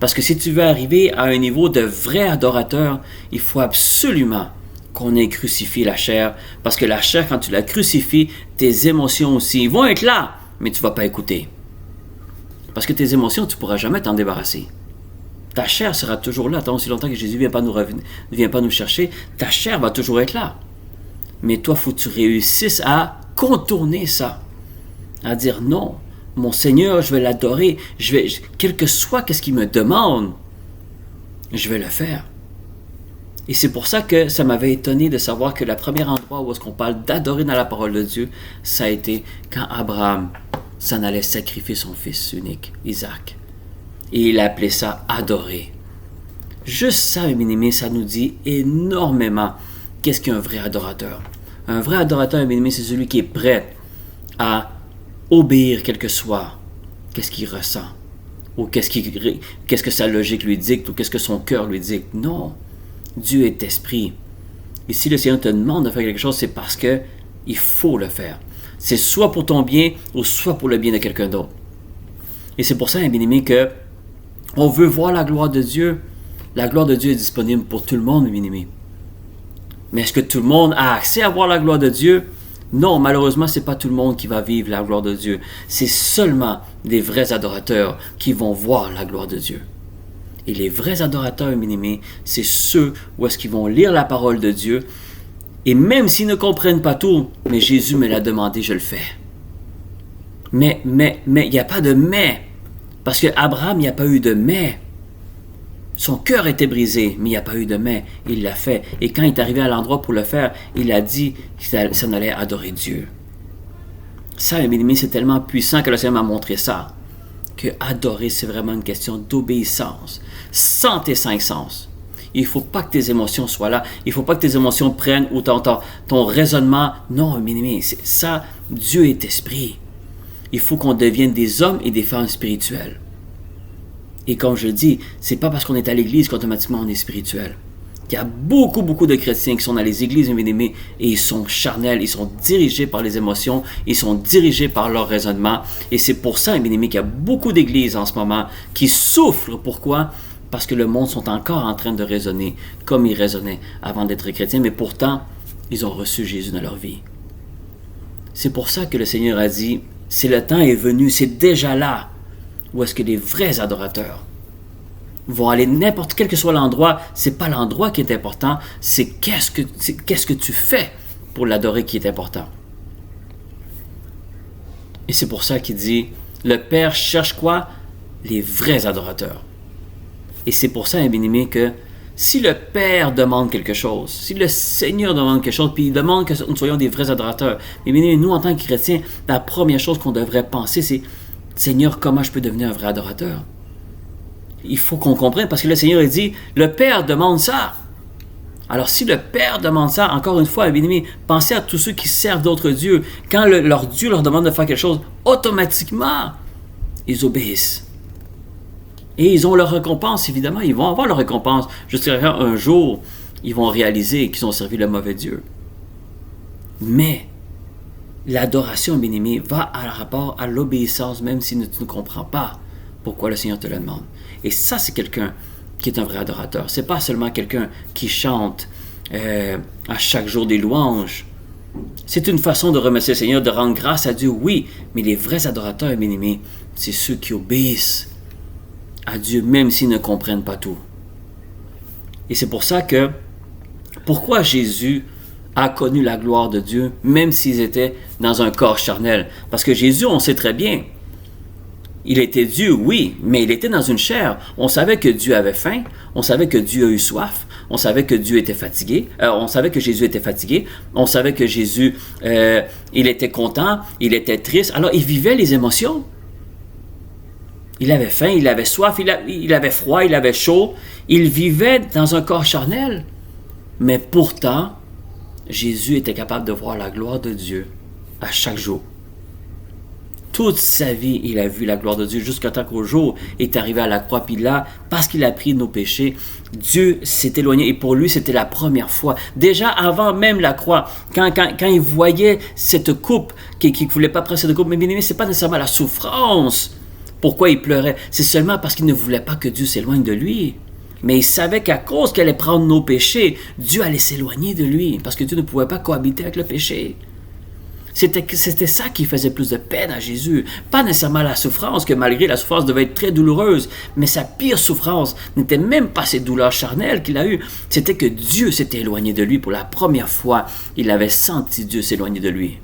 Parce que si tu veux arriver à un niveau de vrai adorateur, il faut absolument qu'on ait crucifié la chair. Parce que la chair, quand tu la crucifies, tes émotions aussi vont être là, mais tu ne vas pas écouter. Parce que tes émotions, tu ne pourras jamais t'en débarrasser. Ta chair sera toujours là. Tant aussi longtemps que Jésus ne vient pas nous chercher, ta chair va toujours être là. Mais toi, il faut que tu réussisses à contourner ça. À dire non, mon Seigneur, je vais l'adorer. Quel que soit ce qu'il me demande, je vais le faire. Et c'est pour ça que ça m'avait étonné de savoir que le premier endroit où est-ce qu'on parle d'adorer dans la parole de Dieu, ça a été quand Abraham s'en allait sacrifier son fils unique, Isaac. Et il appelait ça adorer. Juste ça, mes bien-aimés, ça nous dit énormément qu'est-ce qu'un vrai adorateur. Un vrai adorateur, mes bien-aimés, c'est celui qui est prêt à obéir quel que soit qu'est-ce qu'il ressent, ou qu'est-ce que sa logique lui dicte, ou qu'est-ce que son cœur lui dicte. Non. Dieu est esprit. Et si le Seigneur te demande de faire quelque chose, c'est parce que il faut le faire. C'est soit pour ton bien ou soit pour le bien de quelqu'un d'autre. Et c'est pour ça, bien aimé, que on veut voir la gloire de Dieu. La gloire de Dieu est disponible pour tout le monde, bien aimé. Mais est-ce que tout le monde a accès à voir la gloire de Dieu? Non, malheureusement, ce n'est pas tout le monde qui va vivre la gloire de Dieu. C'est seulement des vrais adorateurs qui vont voir la gloire de Dieu. Et les vrais adorateurs, bien aimés, c'est ceux où est-ce qu'ils vont lire la parole de Dieu. Et même s'ils ne comprennent pas tout, mais Jésus me l'a demandé, je le fais. Mais, il n'y a pas de mais. Parce qu'Abraham, il n'y a pas eu de mais. Son cœur était brisé, mais il n'y a pas eu de mais. Il l'a fait. Et quand il est arrivé à l'endroit pour le faire, il a dit qu'il s'en allait adorer Dieu. Ça, bien aimé, c'est tellement puissant que le Seigneur m'a montré ça. Que adorer, c'est vraiment une question d'obéissance, sans tes 5 sens. Il ne faut pas que tes émotions soient là. Il ne faut pas que tes émotions prennent ou ton raisonnement. Non, bien aimé, c'est ça, Dieu est esprit. Il faut qu'on devienne des hommes et des femmes spirituels. Et comme je le dis, c'est pas parce qu'on est à l'église qu'automatiquement on est spirituel. Il y a beaucoup de chrétiens qui sont dans les églises, bien aimés, et ils sont charnels, ils sont dirigés par les émotions, ils sont dirigés par leur raisonnement. Et c'est pour ça, bien aimés, qu'il y a beaucoup d'églises en ce moment qui souffrent. Pourquoi? Parce que le monde sont encore en train de raisonner comme ils raisonnaient avant d'être chrétiens, mais pourtant, ils ont reçu Jésus dans leur vie. C'est pour ça que le Seigneur a dit, c'est le temps est venu, c'est déjà là, où est-ce que les vrais adorateurs vont aller n'importe quel que soit l'endroit. C'est pas l'endroit qui est important, c'est qu'est-ce que tu fais pour l'adorer qui est important. Et c'est pour ça qu'il dit, le Père cherche quoi? Les vrais adorateurs. Et c'est pour ça, bien aimé, que si le Père demande quelque chose, si le Seigneur demande quelque chose, puis il demande que nous soyons des vrais adorateurs, bien aimé, nous, en tant que chrétiens, la première chose qu'on devrait penser, c'est Seigneur, comment je peux devenir un vrai adorateur? Il faut qu'on comprenne, parce que le Seigneur a dit, le Père demande ça. Alors si le Père demande ça, encore une fois, bien-aimés, pensez à tous ceux qui servent d'autres dieux. Quand leur Dieu leur demande de faire quelque chose, automatiquement, ils obéissent. Et ils ont leur récompense, évidemment. Ils vont avoir leur récompense. Jusqu'à un jour, ils vont réaliser qu'ils ont servi le mauvais Dieu. Mais l'adoration, bien-aimé, va à rapport à l'obéissance, même si tu ne comprends pas pourquoi le Seigneur te le demande. Et ça, c'est quelqu'un qui est un vrai adorateur. C'est pas seulement quelqu'un qui chante à chaque jour des louanges. C'est une façon de remercier le Seigneur, de rendre grâce à Dieu, oui, mais les vrais adorateurs, bien-aimés, c'est ceux qui obéissent à Dieu, même s'ils ne comprennent pas tout. Et c'est pour ça que, pourquoi Jésus a connu la gloire de Dieu, même s'ils étaient dans un corps charnel? Parce que Jésus, on sait très bien, il était Dieu, oui, mais il était dans une chair. On savait que Dieu avait faim, on savait que Dieu a eu soif, on savait que Dieu était fatigué, on savait que Jésus était fatigué, on savait que Jésus, il était content, il était triste. Alors, il vivait les émotions. Il avait faim, il avait soif, il avait froid, il avait chaud. Il vivait dans un corps charnel. Mais pourtant, Jésus était capable de voir la gloire de Dieu à chaque jour. Toute sa vie, il a vu la gloire de Dieu jusqu'à temps qu'au jour est arrivé à la croix. Puis là, parce qu'il a pris nos péchés, Dieu s'est éloigné. Et pour lui, c'était la première fois. Déjà avant même la croix, quand il voyait cette coupe, qu'il ne voulait pas prendre cette coupe, mais bien aimé, ce n'est pas nécessairement la souffrance. Pourquoi il pleurait? C'est seulement parce qu'il ne voulait pas que Dieu s'éloigne de lui. Mais il savait qu'à cause qu'il allait prendre nos péchés, Dieu allait s'éloigner de lui. Parce que Dieu ne pouvait pas cohabiter avec le péché. C'était ça qui faisait plus de peine à Jésus. Pas nécessairement la souffrance, que malgré la souffrance devait être très douloureuse, mais sa pire souffrance n'était même pas ces douleurs charnelles qu'il a eues. C'était que Dieu s'était éloigné de lui pour la première fois. Il avait senti Dieu s'éloigner de lui.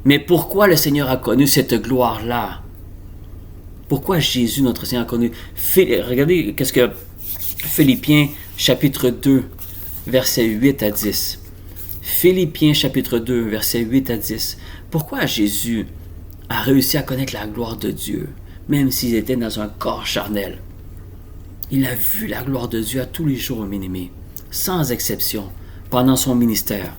Mais pourquoi le Seigneur a connu cette gloire-là? Pourquoi Jésus, notre Seigneur, a connu? Regardez qu'est-ce que Philippiens chapitre 2, versets 8 à 10. Philippiens chapitre 2, versets 8 à 10. Pourquoi Jésus a réussi à connaître la gloire de Dieu, même s'il était dans un corps charnel? Il a vu la gloire de Dieu à tous les jours, bien-aimés, sans exception, pendant son ministère.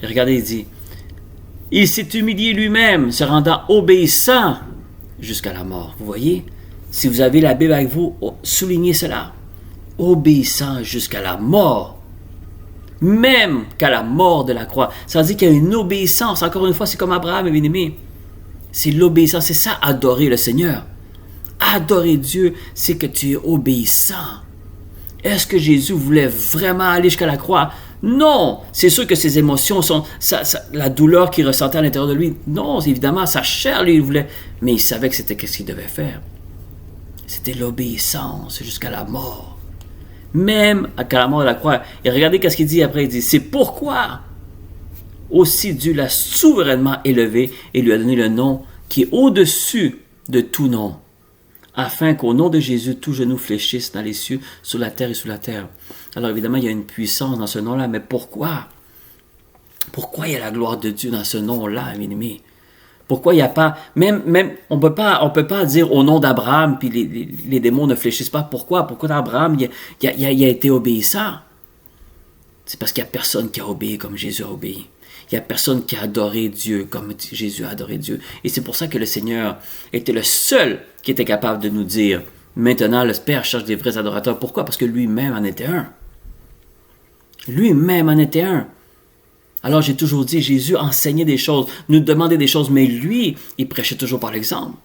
Et regardez, il dit, « Il s'est humilié lui-même, se rendant obéissant jusqu'à la mort. » Vous voyez? Si vous avez la Bible avec vous, soulignez cela. Obéissant jusqu'à la mort. Même qu'à la mort de la croix. Ça veut dire qu'il y a une obéissance. Encore une fois, c'est comme Abraham, bien aimé. C'est l'obéissance. C'est ça, adorer le Seigneur. Adorer Dieu, c'est que tu es obéissant. Est-ce que Jésus voulait vraiment aller jusqu'à la croix? Non! C'est sûr que ses émotions sont... la douleur qu'il ressentait à l'intérieur de lui. Non, évidemment, sa chair, lui, il voulait... Mais il savait que c'était ce qu'il devait faire. C'était l'obéissance jusqu'à la mort. Même à la mort de la croix. Et regardez ce qu'il dit après. Il dit, c'est pourquoi aussi Dieu l'a souverainement élevé et lui a donné le nom qui est au-dessus de tout nom, afin qu'au nom de Jésus, tout genou fléchisse dans les cieux, sur la terre et sous la terre. Alors évidemment, il y a une puissance dans ce nom-là, mais pourquoi? Pourquoi il y a la gloire de Dieu dans ce nom-là, mes amis? Pourquoi il n'y a pas, même on peut pas dire au nom d'Abraham, puis les démons ne fléchissent pas. Pourquoi? Pourquoi d'Abraham, il a été obéissant? C'est parce qu'il n'y a personne qui a obéi comme Jésus a obéi. Il n'y a personne qui a adoré Dieu comme Jésus a adoré Dieu. Et c'est pour ça que le Seigneur était le seul qui était capable de nous dire, maintenant le Père cherche des vrais adorateurs. Pourquoi? Parce que lui-même en était un. Lui-même en était un. Alors j'ai toujours dit, Jésus enseignait des choses, nous demandait des choses, mais lui, il prêchait toujours par l'exemple.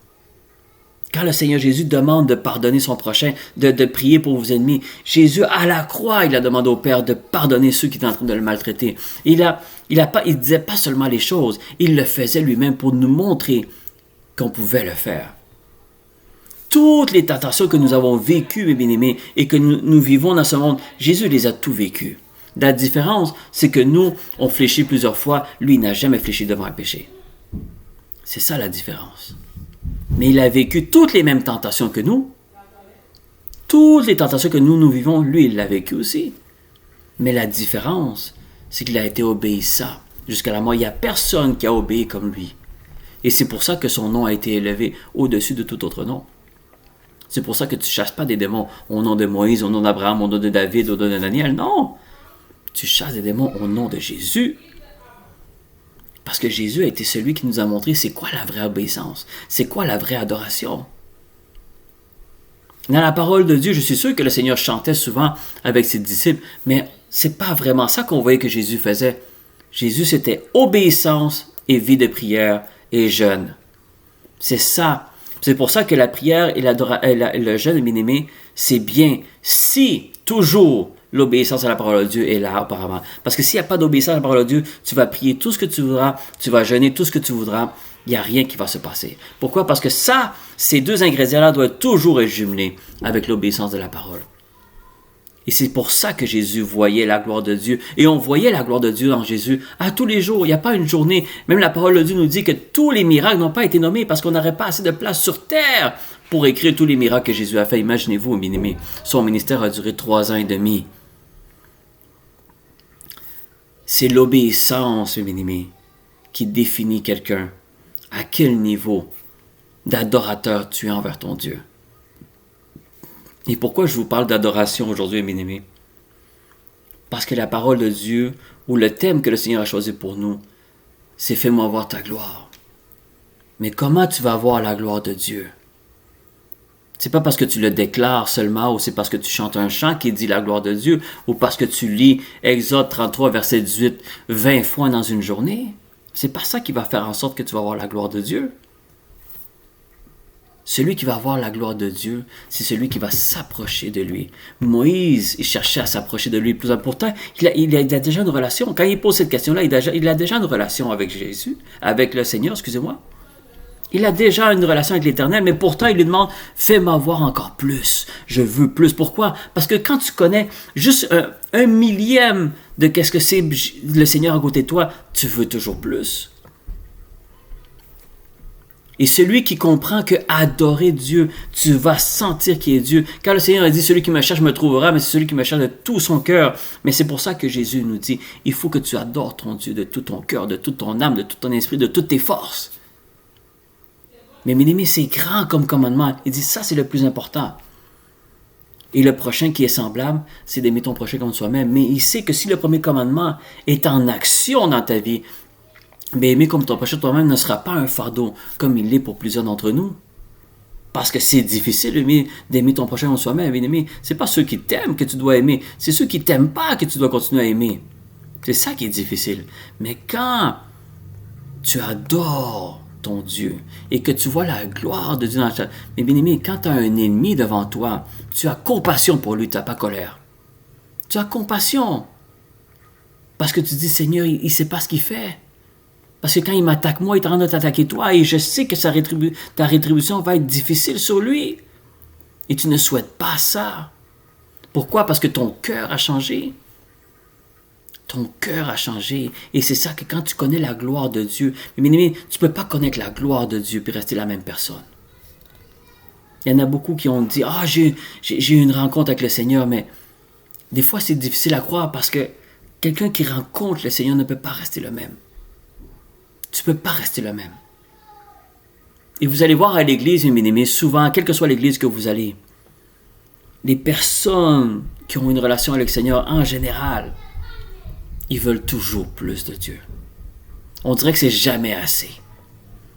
Quand le Seigneur Jésus demande de pardonner son prochain, de prier pour vos ennemis, Jésus, à la croix, il a demandé au Père de pardonner ceux qui étaient en train de le maltraiter. Il disait pas seulement les choses, il le faisait lui-même pour nous montrer qu'on pouvait le faire. Toutes les tentations que nous avons vécues, mes bien-aimés, et que nous vivons dans ce monde, Jésus les a tout vécues. La différence, c'est que nous, on fléchit plusieurs fois, lui, il n'a jamais fléchi devant un péché. C'est ça la différence. Mais il a vécu toutes les mêmes tentations que nous. Toutes les tentations que nous vivons, lui, il l'a vécu aussi. Mais la différence, c'est qu'il a été obéissant jusqu'à la mort. Il n'y a personne qui a obéi comme lui. Et c'est pour ça que son nom a été élevé au-dessus de tout autre nom. C'est pour ça que tu ne chasses pas des démons au nom de Moïse, au nom d'Abraham, au nom de David, au nom de Daniel. Non! Tu chasses des démons au nom de Jésus. Parce que Jésus a été celui qui nous a montré c'est quoi la vraie obéissance, c'est quoi la vraie adoration. Dans la parole de Dieu, je suis sûr que le Seigneur chantait souvent avec ses disciples, mais c'est pas vraiment ça qu'on voyait que Jésus faisait. Jésus, c'était obéissance et vie de prière et jeûne. C'est ça. C'est pour ça que la prière et le jeûne, bien-aimé, c'est bien si toujours l'obéissance à la parole de Dieu est là auparavant. Parce que s'il n'y a pas d'obéissance à la parole de Dieu, tu vas prier tout ce que tu voudras, tu vas jeûner tout ce que tu voudras, il n'y a rien qui va se passer. Pourquoi? Parce que ça, ces deux ingrédients-là doivent toujours être jumelés avec l'obéissance de la parole. Et c'est pour ça que Jésus voyait la gloire de Dieu. Et on voyait la gloire de Dieu en Jésus à tous les jours. Il n'y a pas une journée. Même la parole de Dieu nous dit que tous les miracles n'ont pas été nommés parce qu'on n'aurait pas assez de place sur terre pour écrire tous les miracles que Jésus a fait. Imaginez-vous, bien-aimés, son ministère a duré 3 ans et demi. C'est l'obéissance, bien-aimés, qui définit quelqu'un. À quel niveau d'adorateur tu es envers ton Dieu. Et pourquoi je vous parle d'adoration aujourd'hui, mes amis? Parce que la parole de Dieu, ou le thème que le Seigneur a choisi pour nous, c'est « Fais-moi voir ta gloire ». Mais comment tu vas voir la gloire de Dieu? C'est pas parce que tu le déclares seulement, ou c'est parce que tu chantes un chant qui dit la gloire de Dieu, ou parce que tu lis Exode 33, verset 18, 20 fois dans une journée. C'est pas ça qui va faire en sorte que tu vas voir la gloire de Dieu. Celui qui va voir la gloire de Dieu, c'est celui qui va s'approcher de lui. Moïse, il cherchait à s'approcher de lui. Pourtant, il a déjà une relation. Quand il pose cette question-là, il a déjà une relation avec Jésus, avec le Seigneur, excusez-moi. Il a déjà une relation avec l'Éternel, mais pourtant, il lui demande « Fais-moi voir encore plus. Je veux plus. » Pourquoi? Parce que quand tu connais juste un millième de qu'est-ce que c'est le Seigneur à côté de toi, tu veux toujours plus. Et celui qui comprend que adorer Dieu, tu vas sentir qu'il est Dieu. Car le Seigneur a dit, celui qui me cherche me trouvera, mais c'est celui qui me cherche de tout son cœur. Mais c'est pour ça que Jésus nous dit, il faut que tu adores ton Dieu de tout ton cœur, de toute ton âme, de tout ton esprit, de toutes tes forces. Mais bien aimé, c'est grand comme commandement. Il dit, ça c'est le plus important. Et le prochain qui est semblable, c'est d'aimer ton prochain comme soi-même. Mais il sait que si le premier commandement est en action dans ta vie, mais aimer comme ton prochain toi-même ne sera pas un fardeau comme il l'est pour plusieurs d'entre nous. Parce que c'est difficile d'aimer ton prochain comme soi-même. C'est pas ceux qui t'aiment que tu dois aimer, c'est ceux qui t'aiment pas que tu dois continuer à aimer. C'est ça qui est difficile. Mais quand tu adores ton Dieu et que tu vois la gloire de Dieu dans ta... Mais bien aimé, quand tu as un ennemi devant toi, tu as compassion pour lui, tu n'as pas colère. Tu as compassion. Parce que tu dis, Seigneur, il ne sait pas ce qu'il fait. Parce que quand il m'attaque moi, il est en train de t'attaquer toi et je sais que ta rétribution va être difficile sur lui. Et tu ne souhaites pas ça. Pourquoi? Parce que ton cœur a changé. Ton cœur a changé. Et c'est ça que quand tu connais la gloire de Dieu, mais tu ne peux pas connaître la gloire de Dieu et rester la même personne. Il y en a beaucoup qui ont dit, j'ai eu une rencontre avec le Seigneur, mais des fois c'est difficile à croire parce que quelqu'un qui rencontre le Seigneur ne peut pas rester le même. Tu ne peux pas rester le même. Et vous allez voir à l'église, mes bien-aimés, souvent, quelle que soit l'église que vous allez, les personnes qui ont une relation avec le Seigneur, en général, ils veulent toujours plus de Dieu. On dirait que c'est jamais assez.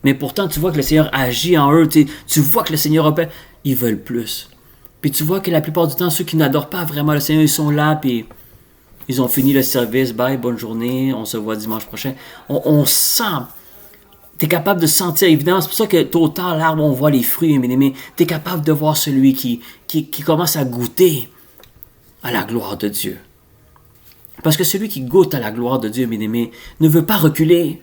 Mais pourtant, tu vois que le Seigneur agit en eux, tu vois que le Seigneur opère, ils veulent plus. Puis tu vois que la plupart du temps, ceux qui n'adorent pas vraiment le Seigneur, ils sont là, puis ils ont fini le service, bye, bonne journée, on se voit dimanche prochain. On sent, tu es capable de sentir, évidemment, c'est pour ça que tôt ou tard, l'arbre, on voit les fruits, mais tu es capable de voir celui qui commence à goûter à la gloire de Dieu. Parce que celui qui goûte à la gloire de Dieu, bien-aimé, ne veut pas reculer.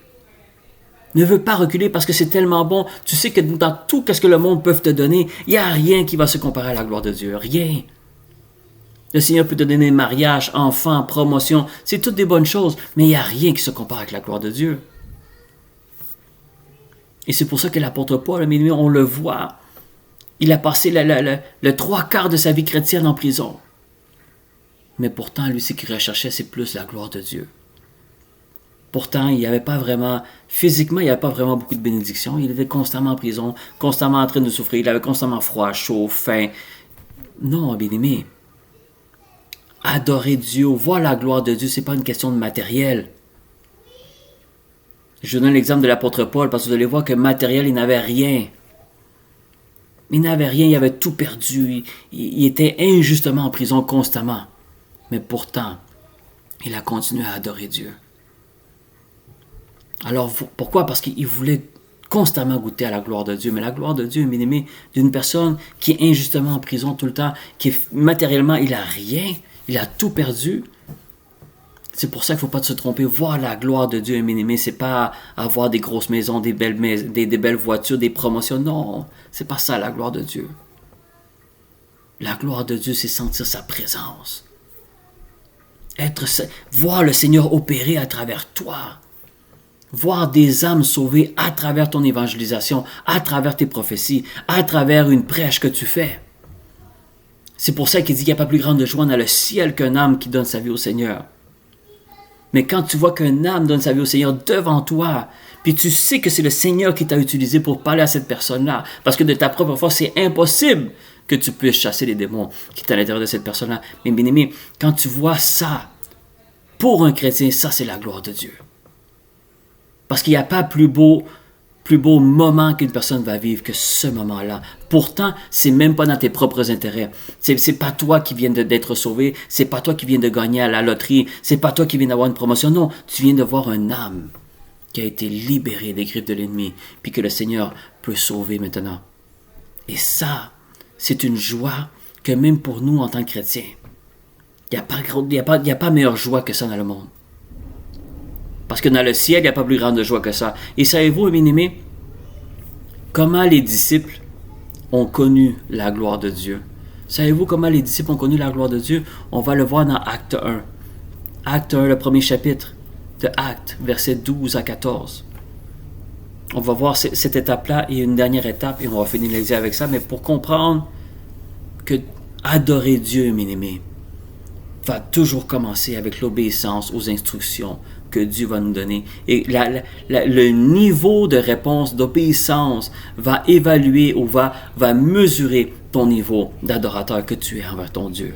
Ne veut pas reculer parce que c'est tellement bon. Tu sais que dans tout ce que le monde peut te donner, il n'y a rien qui va se comparer à la gloire de Dieu. Rien. Le Seigneur peut te donner mariage, enfant, promotion. C'est toutes des bonnes choses, mais il n'y a rien qui se compare avec la gloire de Dieu. Et c'est pour ça que l'apôtre Paul, on le voit, il a passé le 3/4 de sa vie chrétienne en prison. Mais pourtant, lui, ce qu'il recherchait, c'est plus la gloire de Dieu. Pourtant, il n'y avait pas vraiment, physiquement, il n'y avait pas vraiment beaucoup de bénédictions. Il était constamment en prison, constamment en train de souffrir. Il avait constamment froid, chaud, faim. Non, bien-aimé. Adorer Dieu, voir la gloire de Dieu, ce n'est pas une question de matériel. Je donne l'exemple de l'apôtre Paul parce que vous allez voir que matériel, il n'avait rien. Il n'avait rien, il avait tout perdu. Il était injustement en prison constamment. Mais pourtant, il a continué à adorer Dieu. Alors, pourquoi? Parce qu'il voulait constamment goûter à la gloire de Dieu. Mais la gloire de Dieu, bien aimé, d'une personne qui est injustement en prison tout le temps, qui matériellement, il n'a rien, il a tout perdu. C'est pour ça qu'il ne faut pas se tromper. Voir la gloire de Dieu, bien aimé, c'est pas avoir des grosses maisons, des belles voitures, des promotions. Non, c'est pas ça la gloire de Dieu. La gloire de Dieu, c'est sentir sa présence. Voir le Seigneur opérer à travers toi. Voir des âmes sauvées à travers ton évangélisation, à travers tes prophéties, à travers une prêche que tu fais. C'est pour ça qu'il dit qu'il n'y a pas plus grande joie dans le ciel qu'un âme qui donne sa vie au Seigneur. Mais quand tu vois qu'un âme donne sa vie au Seigneur devant toi, puis tu sais que c'est le Seigneur qui t'a utilisé pour parler à cette personne-là, parce que de ta propre force, c'est impossible que tu puisses chasser les démons qui sont à l'intérieur de cette personne-là. Mais bien aimé, quand tu vois ça, pour un chrétien, ça c'est la gloire de Dieu. Parce qu'il n'y a pas plus beau moment qu'une personne va vivre que ce moment-là. Pourtant, c'est même pas dans tes propres intérêts. C'est pas toi qui viens d'être sauvé, c'est pas toi qui viens de gagner à la loterie, c'est pas toi qui viens d'avoir une promotion. Non, tu viens de voir une âme qui a été libérée des griffes de l'ennemi, puis que le Seigneur peut sauver maintenant. Et ça, c'est une joie que même pour nous en tant que chrétiens, il n'y a pas meilleure joie que ça dans le monde. Parce que dans le ciel, il n'y a pas plus grande joie que ça. Et savez-vous, bien aimés, comment les disciples ont connu la gloire de Dieu? Savez-vous comment les disciples ont connu la gloire de Dieu? On va le voir dans Acte 1. Acte 1, le premier chapitre de Acte, versets 12 à 14. On va voir cette étape-là et une dernière étape, et on va finaliser avec ça. Mais pour comprendre que adorer Dieu, bien aimés, va toujours commencer avec l'obéissance aux instructions que Dieu va nous donner. Et le niveau de réponse, d'obéissance va évaluer ou va mesurer ton niveau d'adorateur que tu es envers ton Dieu.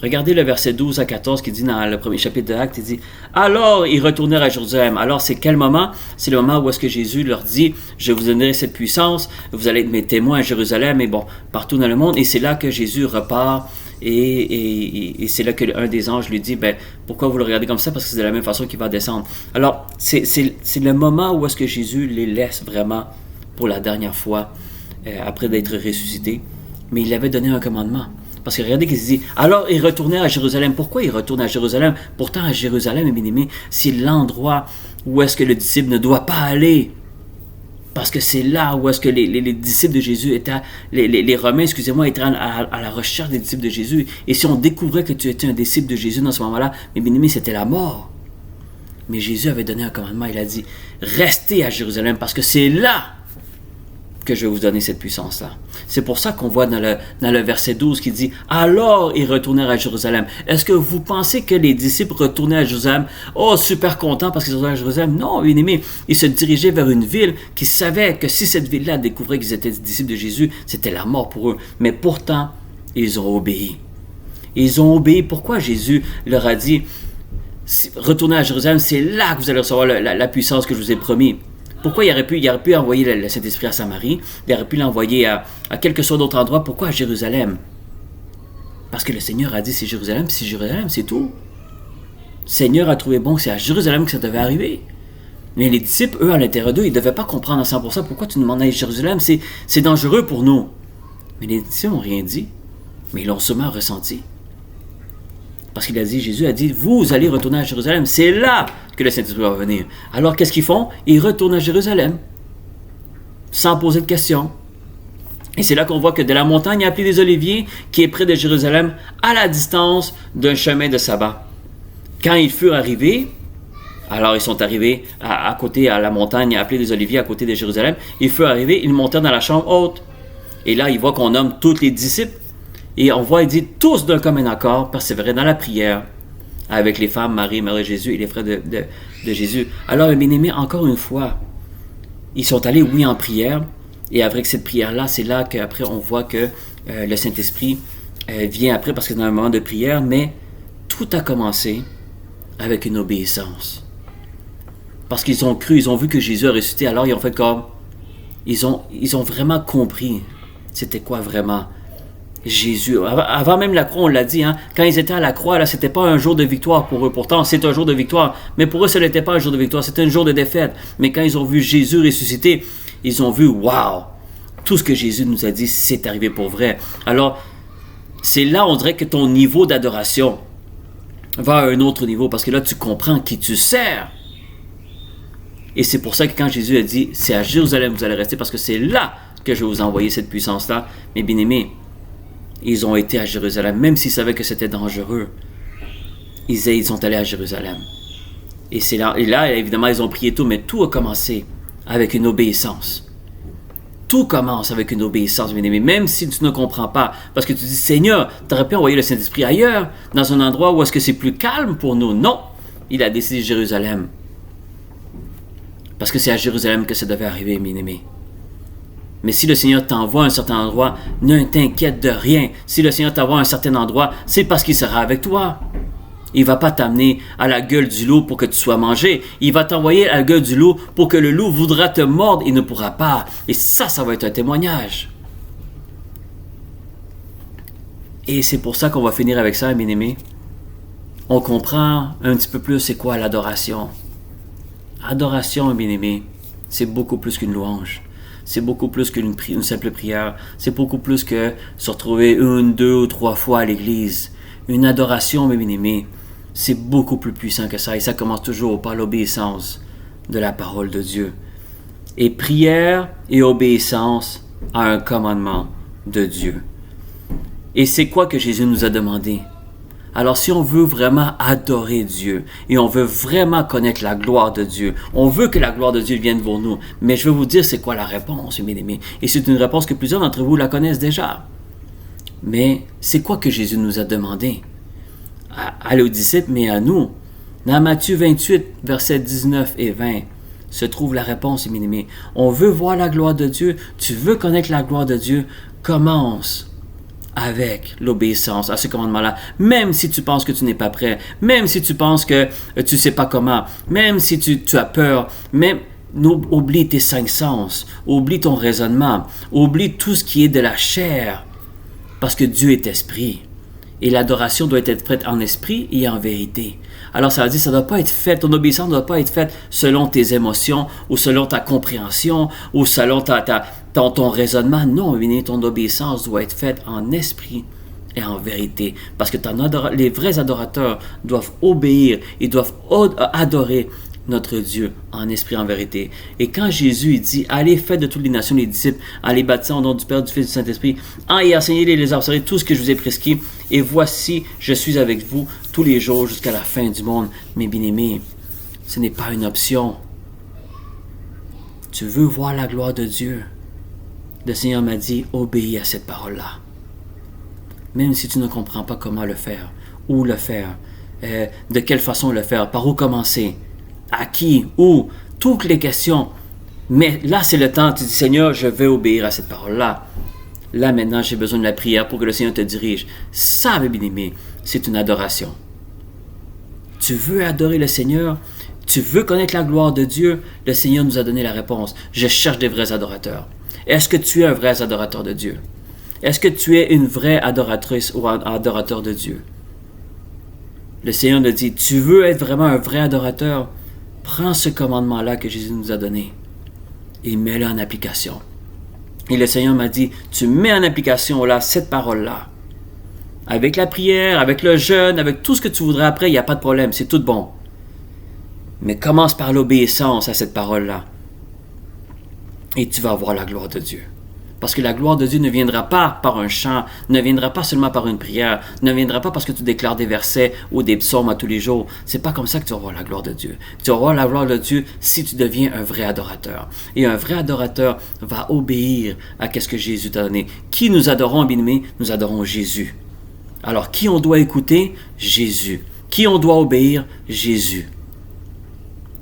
Regardez le verset 12 à 14 qui dit dans le premier chapitre de Actes, il dit « Alors ils retournèrent à Jérusalem. » Alors c'est quel moment? C'est le moment où est-ce que Jésus leur dit « Je vous donnerai cette puissance, vous allez être mes témoins à Jérusalem et bon, partout dans le monde. » Et c'est là que Jésus repart et c'est là qu'un des anges lui dit « Pourquoi vous le regardez comme ça? Parce que c'est de la même façon qu'il va descendre. » Alors c'est le moment où est-ce que Jésus les laisse vraiment pour la dernière fois après d'être ressuscité. Mais il avait donné un commandement. Parce que regardez qu'il se dit, alors ils retournaient à Jérusalem. Pourquoi ils retournent à Jérusalem? Pourtant, à Jérusalem, bien aimé, c'est l'endroit où est-ce que le disciple ne doit pas aller. Parce que c'est là où est-ce que les disciples de Jésus étaient, les Romains, excusez-moi, étaient à la recherche des disciples de Jésus. Et si on découvrait que tu étais un disciple de Jésus dans ce moment-là, mais bien aimé, c'était la mort. Mais Jésus avait donné un commandement, il a dit, restez à Jérusalem parce que c'est là que je vais vous donner cette puissance-là. C'est pour ça qu'on voit dans le verset 12 qui dit « Alors ils retournèrent à Jérusalem. » Est-ce que vous pensez que les disciples retournaient à Jérusalem? Oh, super contents parce qu'ils retournaient à Jérusalem. Non, bien aimé, ils se dirigeaient vers une ville qui savait que si cette ville-là découvrait qu'ils étaient des disciples de Jésus, c'était la mort pour eux. Mais pourtant, ils ont obéi. Ils ont obéi. Pourquoi Jésus leur a dit « Retournez à Jérusalem, c'est là que vous allez recevoir la puissance que je vous ai promis. » Pourquoi il aurait pu envoyer le Saint-Esprit à Samarie? Il aurait pu l'envoyer à quelque chose d'autre endroit. Pourquoi à Jérusalem? Parce que le Seigneur a dit c'est Jérusalem, c'est tout. Le Seigneur a trouvé bon que c'est à Jérusalem que ça devait arriver. Mais les disciples, eux, à l'intérieur d'eux, ils ne devaient pas comprendre à 100% pourquoi tu nous demandes d'aller à Jérusalem. C'est dangereux pour nous. Mais les disciples n'ont rien dit. Mais ils l'ont sûrement ressenti. Parce qu'il a dit, Jésus a dit, vous allez retourner à Jérusalem. C'est là que le Saint-Esprit va venir. Alors, qu'est-ce qu'ils font? Ils retournent à Jérusalem. Sans poser de questions. Et c'est là qu'on voit que de la montagne appelée des Oliviers, qui est près de Jérusalem, à la distance d'un chemin de sabbat. Quand ils furent arrivés, alors ils sont arrivés à côté, à la montagne appelée des Oliviers, à côté de Jérusalem. Ils furent arrivés, ils montèrent dans la chambre haute. Et là, ils voient qu'on nomme tous les disciples. Et on voit, il dit, tous d'un commun accord, persévérer dans la prière avec les femmes, Marie, Mère de Jésus et les frères de Jésus. Alors, bien-aimés, encore une fois, ils sont allés, oui, en prière, et avec cette prière-là, c'est là qu'après on voit que le Saint-Esprit vient après, parce que c'est dans un moment de prière, mais tout a commencé avec une obéissance. Parce qu'ils ont cru, ils ont vu que Jésus a ressuscité, alors ils ont fait comme... Ils ont vraiment compris c'était quoi vraiment Jésus. Avant même la croix, on l'a dit, hein, quand ils étaient à la croix, là, c'était pas un jour de victoire pour eux. Pourtant, c'est un jour de victoire. Mais pour eux, ce n'était pas un jour de victoire, c'était un jour de défaite. Mais quand ils ont vu Jésus ressusciter, ils ont vu, waouh, tout ce que Jésus nous a dit, c'est arrivé pour vrai. Alors, c'est là, on dirait que ton niveau d'adoration va à un autre niveau, parce que là, tu comprends qui tu sers. Et c'est pour ça que quand Jésus a dit, c'est à Jérusalem que vous allez rester, parce que c'est là que je vais vous envoyer cette puissance-là. Mais bien aimés, ils ont été à Jérusalem, même s'ils savaient que c'était dangereux. Ils sont allés à Jérusalem. Et là, évidemment, ils ont prié tout, mais tout a commencé avec une obéissance. Tout commence avec une obéissance, bien aimé, même si tu ne comprends pas. Parce que tu dis, Seigneur, tu aurais pu envoyer le Saint-Esprit ailleurs, dans un endroit où est-ce que c'est plus calme pour nous. Non, il a décidé Jérusalem. Parce que c'est à Jérusalem que ça devait arriver, bien aimé. Mais si le Seigneur t'envoie à un certain endroit, ne t'inquiète de rien. Si le Seigneur t'envoie à un certain endroit, c'est parce qu'il sera avec toi. Il ne va pas t'amener à la gueule du loup pour que tu sois mangé. Il va t'envoyer à la gueule du loup pour que le loup voudra te mordre et ne pourra pas. Et ça va être un témoignage. Et c'est pour ça qu'on va finir avec ça, bien aimé. On comprend un petit peu plus c'est quoi l'adoration. Adoration, bien aimé, c'est beaucoup plus qu'une louange. C'est beaucoup plus qu'une simple prière. C'est beaucoup plus que se retrouver 1, 2 ou 3 fois à l'église. Une adoration, mes bien-aimés, c'est beaucoup plus puissant que ça. Et ça commence toujours par l'obéissance de la parole de Dieu. Et prière et obéissance à un commandement de Dieu. Et c'est quoi que Jésus nous a demandé? Alors si on veut vraiment adorer Dieu et on veut vraiment connaître la gloire de Dieu, on veut que la gloire de Dieu vienne pour nous, mais je vais vous dire c'est quoi la réponse, mes amis. Et c'est une réponse que plusieurs d'entre vous la connaissent déjà. Mais c'est quoi que Jésus nous a demandé? À aux disciples, mais à nous. Dans Matthieu 28, versets 19 et 20, se trouve la réponse, mes amis. On veut voir la gloire de Dieu, tu veux connaître la gloire de Dieu, commence avec l'obéissance à ce commandement-là, même si tu penses que tu n'es pas prêt, même si tu penses que tu ne sais pas comment, même si tu as peur, même oublie tes 5 sens, oublie ton raisonnement, oublie tout ce qui est de la chair, parce que Dieu est esprit. Et l'adoration doit être faite en esprit et en vérité. Alors ça veut dire, ça ne doit pas être fait, ton obéissance ne doit pas être faite selon tes émotions, ou selon ta compréhension, ou selon ton raisonnement. Non, ton obéissance doit être faite en esprit et en vérité. Parce que les vrais adorateurs doivent obéir, ils doivent adorer notre Dieu en esprit, en vérité. Et quand Jésus dit, allez, faites de toutes les nations les disciples, en les baptisant au nom du Père, du Fils et du Saint-Esprit, et enseignez-les, les observer tout ce que je vous ai prescrit, et voici, je suis avec vous tous les jours jusqu'à la fin du monde. Mes bien-aimés, ce n'est pas une option. Tu veux voir la gloire de Dieu? Le Seigneur m'a dit, obéis à cette parole-là. Même si tu ne comprends pas comment le faire, où le faire, de quelle façon le faire, par où commencer, à qui, où, toutes les questions. Mais là, c'est le temps, tu dis, Seigneur, je vais obéir à cette parole-là. Là, maintenant, j'ai besoin de la prière pour que le Seigneur te dirige. Ça, mes bien-aimés, c'est une adoration. Tu veux adorer le Seigneur? Tu veux connaître la gloire de Dieu? Le Seigneur nous a donné la réponse. Je cherche des vrais adorateurs. Est-ce que tu es un vrai adorateur de Dieu? Est-ce que tu es une vraie adoratrice ou un adorateur de Dieu? Le Seigneur nous dit, tu veux être vraiment un vrai adorateur? Prends ce commandement-là que Jésus nous a donné et mets-le en application. Et le Seigneur m'a dit, tu mets en application là cette parole-là. Avec la prière, avec le jeûne, avec tout ce que tu voudras après, il n'y a pas de problème, c'est tout bon. Mais commence par l'obéissance à cette parole-là. Et tu vas voir la gloire de Dieu. Parce que la gloire de Dieu ne viendra pas par un chant, ne viendra pas seulement par une prière, ne viendra pas parce que tu déclares des versets ou des psaumes à tous les jours. C'est pas comme ça que tu vas voir la gloire de Dieu. Tu vas voir la gloire de Dieu si tu deviens un vrai adorateur. Et un vrai adorateur va obéir à ce que Jésus t'a donné. Qui nous adorons, bien-aimés? Nous adorons Jésus. Alors, qui on doit écouter? Jésus. Qui on doit obéir? Jésus.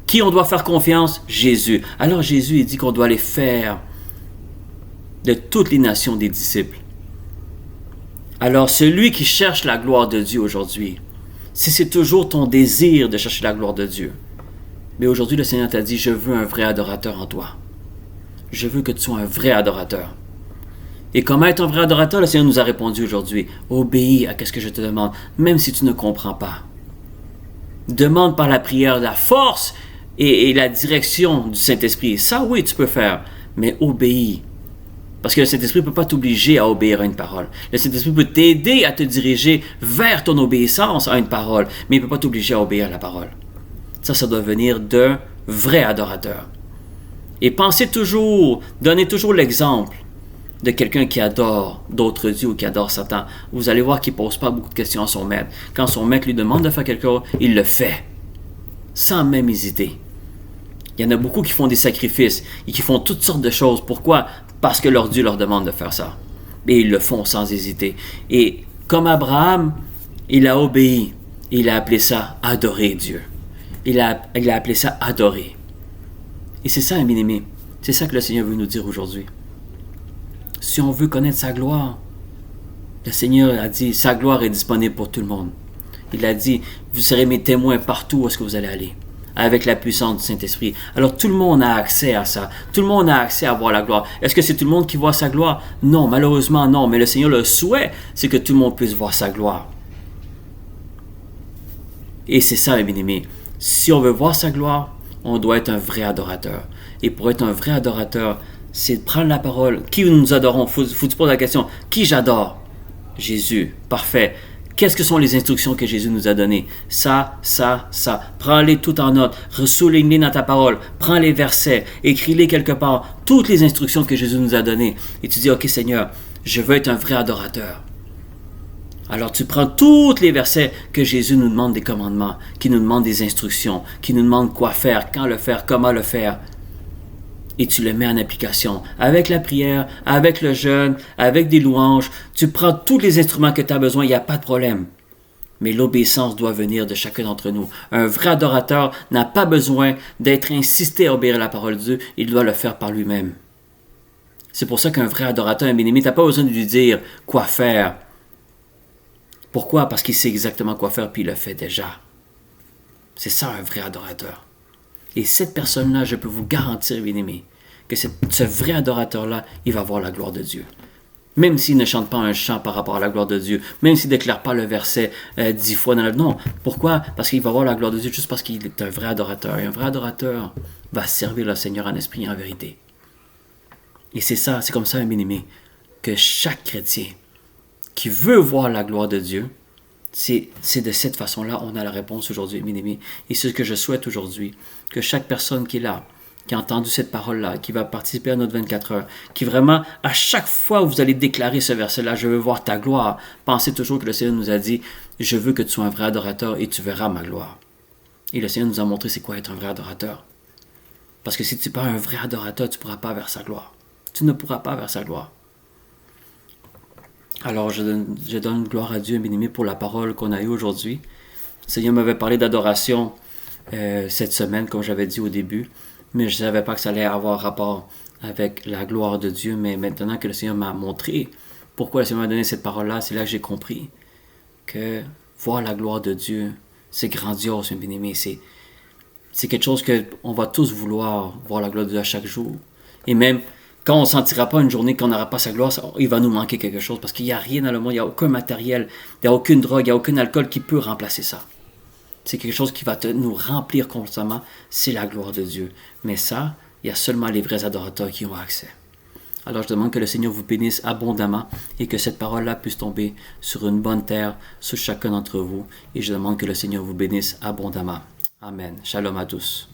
Qui on doit faire confiance? Jésus. Alors Jésus, il dit qu'on doit les faire de toutes les nations des disciples. Alors celui qui cherche la gloire de Dieu aujourd'hui, si c'est toujours ton désir de chercher la gloire de Dieu, mais aujourd'hui le Seigneur t'a dit, je veux un vrai adorateur en toi. Je veux que tu sois un vrai adorateur. Et comment être un vrai adorateur? Le Seigneur nous a répondu aujourd'hui, obéis à ce que je te demande, même si tu ne comprends pas. Demande par la prière la force et la direction du Saint-Esprit. Ça, oui, tu peux faire, mais obéis. Parce que le Saint-Esprit ne peut pas t'obliger à obéir à une parole. Le Saint-Esprit peut t'aider à te diriger vers ton obéissance à une parole, mais il ne peut pas t'obliger à obéir à la parole. Ça doit venir d'un vrai adorateur. Et pensez toujours, donnez toujours l'exemple de quelqu'un qui adore d'autres dieux ou qui adore Satan. Vous allez voir qu'il ne pose pas beaucoup de questions à son maître. Quand son maître lui demande de faire quelque chose, il le fait, sans même hésiter. Il y en a beaucoup qui font des sacrifices et qui font toutes sortes de choses. Pourquoi? Parce que leur Dieu leur demande de faire ça. Et ils le font sans hésiter. Et comme Abraham, il a obéi. Il a appelé ça adorer Dieu. Il a appelé ça adorer. Et c'est ça, bien-aimé. C'est ça que le Seigneur veut nous dire aujourd'hui. Si on veut connaître sa gloire, le Seigneur a dit, sa gloire est disponible pour tout le monde. Il a dit, vous serez mes témoins partout où est-ce que vous allez aller, avec la puissance du Saint-Esprit. Alors tout le monde a accès à ça. Tout le monde a accès à voir la gloire. Est-ce que c'est tout le monde qui voit sa gloire? Non, malheureusement non. Mais le Seigneur, le souhait, c'est que tout le monde puisse voir sa gloire. Et c'est ça, mes bien-aimés. Si on veut voir sa gloire, on doit être un vrai adorateur. Et pour être un vrai adorateur, c'est de prendre la parole. Qui nous adorons? Faut que tu poses la question. Qui j'adore? Jésus. Parfait. Qu'est-ce que sont les instructions que Jésus nous a données? Ça. Prends-les tout en note. Ressouligne-les dans ta parole. Prends les versets. Écris-les quelque part. Toutes les instructions que Jésus nous a données. Et tu dis, OK Seigneur, je veux être un vrai adorateur. Alors tu prends tous les versets que Jésus nous demande des commandements, qui nous demandent des instructions, qui nous demandent quoi faire, quand le faire, comment le faire. Et tu le mets en application avec la prière, avec le jeûne, avec des louanges. Tu prends tous les instruments que tu as besoin, il n'y a pas de problème. Mais l'obéissance doit venir de chacun d'entre nous. Un vrai adorateur n'a pas besoin d'être insisté à obéir à la parole de Dieu, il doit le faire par lui-même. C'est pour ça qu'un vrai adorateur, un bien-aimé, tu n'as pas besoin de lui dire quoi faire. Pourquoi? Parce qu'il sait exactement quoi faire, puis il le fait déjà. C'est ça un vrai adorateur. Et cette personne-là, je peux vous garantir, bien-aimé, que ce vrai adorateur-là, il va voir la gloire de Dieu. Même s'il ne chante pas un chant par rapport à la gloire de Dieu, même s'il ne déclare pas le verset 10 fois dans la... Non, pourquoi? Parce qu'il va voir la gloire de Dieu juste parce qu'il est un vrai adorateur. Et un vrai adorateur va servir le Seigneur en esprit et en vérité. Et c'est ça, c'est comme ça, bien-aimé, que chaque chrétien qui veut voir la gloire de Dieu, c'est de cette façon-là on a la réponse aujourd'hui, bien-aimé. Et c'est ce que je souhaite aujourd'hui, que chaque personne qui est là, qui a entendu cette parole-là, qui va participer à notre 24 heures, qui vraiment, à chaque fois où vous allez déclarer ce verset-là, je veux voir ta gloire, pensez toujours que le Seigneur nous a dit, je veux que tu sois un vrai adorateur et tu verras ma gloire. Et le Seigneur nous a montré c'est quoi être un vrai adorateur. Parce que si tu n'es pas un vrai adorateur, tu ne pourras pas vers sa gloire. Tu ne pourras pas vers sa gloire. Alors, je donne gloire à Dieu, bien-aimé, pour la parole qu'on a eue aujourd'hui. Le Seigneur m'avait parlé d'adoration cette semaine, comme j'avais dit au début, mais je ne savais pas que ça allait avoir rapport avec la gloire de Dieu. Mais maintenant que le Seigneur m'a montré pourquoi le Seigneur m'a donné cette parole-là, c'est là que j'ai compris que voir la gloire de Dieu, c'est grandiose, bien-aimé. C'est quelque chose qu'on va tous vouloir, voir la gloire de Dieu à chaque jour. Et même quand on ne sentira pas une journée qu'on n'aura pas sa gloire, il va nous manquer quelque chose parce qu'il n'y a rien dans le monde, il n'y a aucun matériel, il n'y a aucune drogue, il n'y a aucun alcool qui peut remplacer ça. C'est quelque chose qui va nous remplir constamment, c'est la gloire de Dieu. Mais ça, il y a seulement les vrais adorateurs qui ont accès. Alors je demande que le Seigneur vous bénisse abondamment et que cette parole-là puisse tomber sur une bonne terre, sur chacun d'entre vous. Et je demande que le Seigneur vous bénisse abondamment. Amen. Shalom à tous.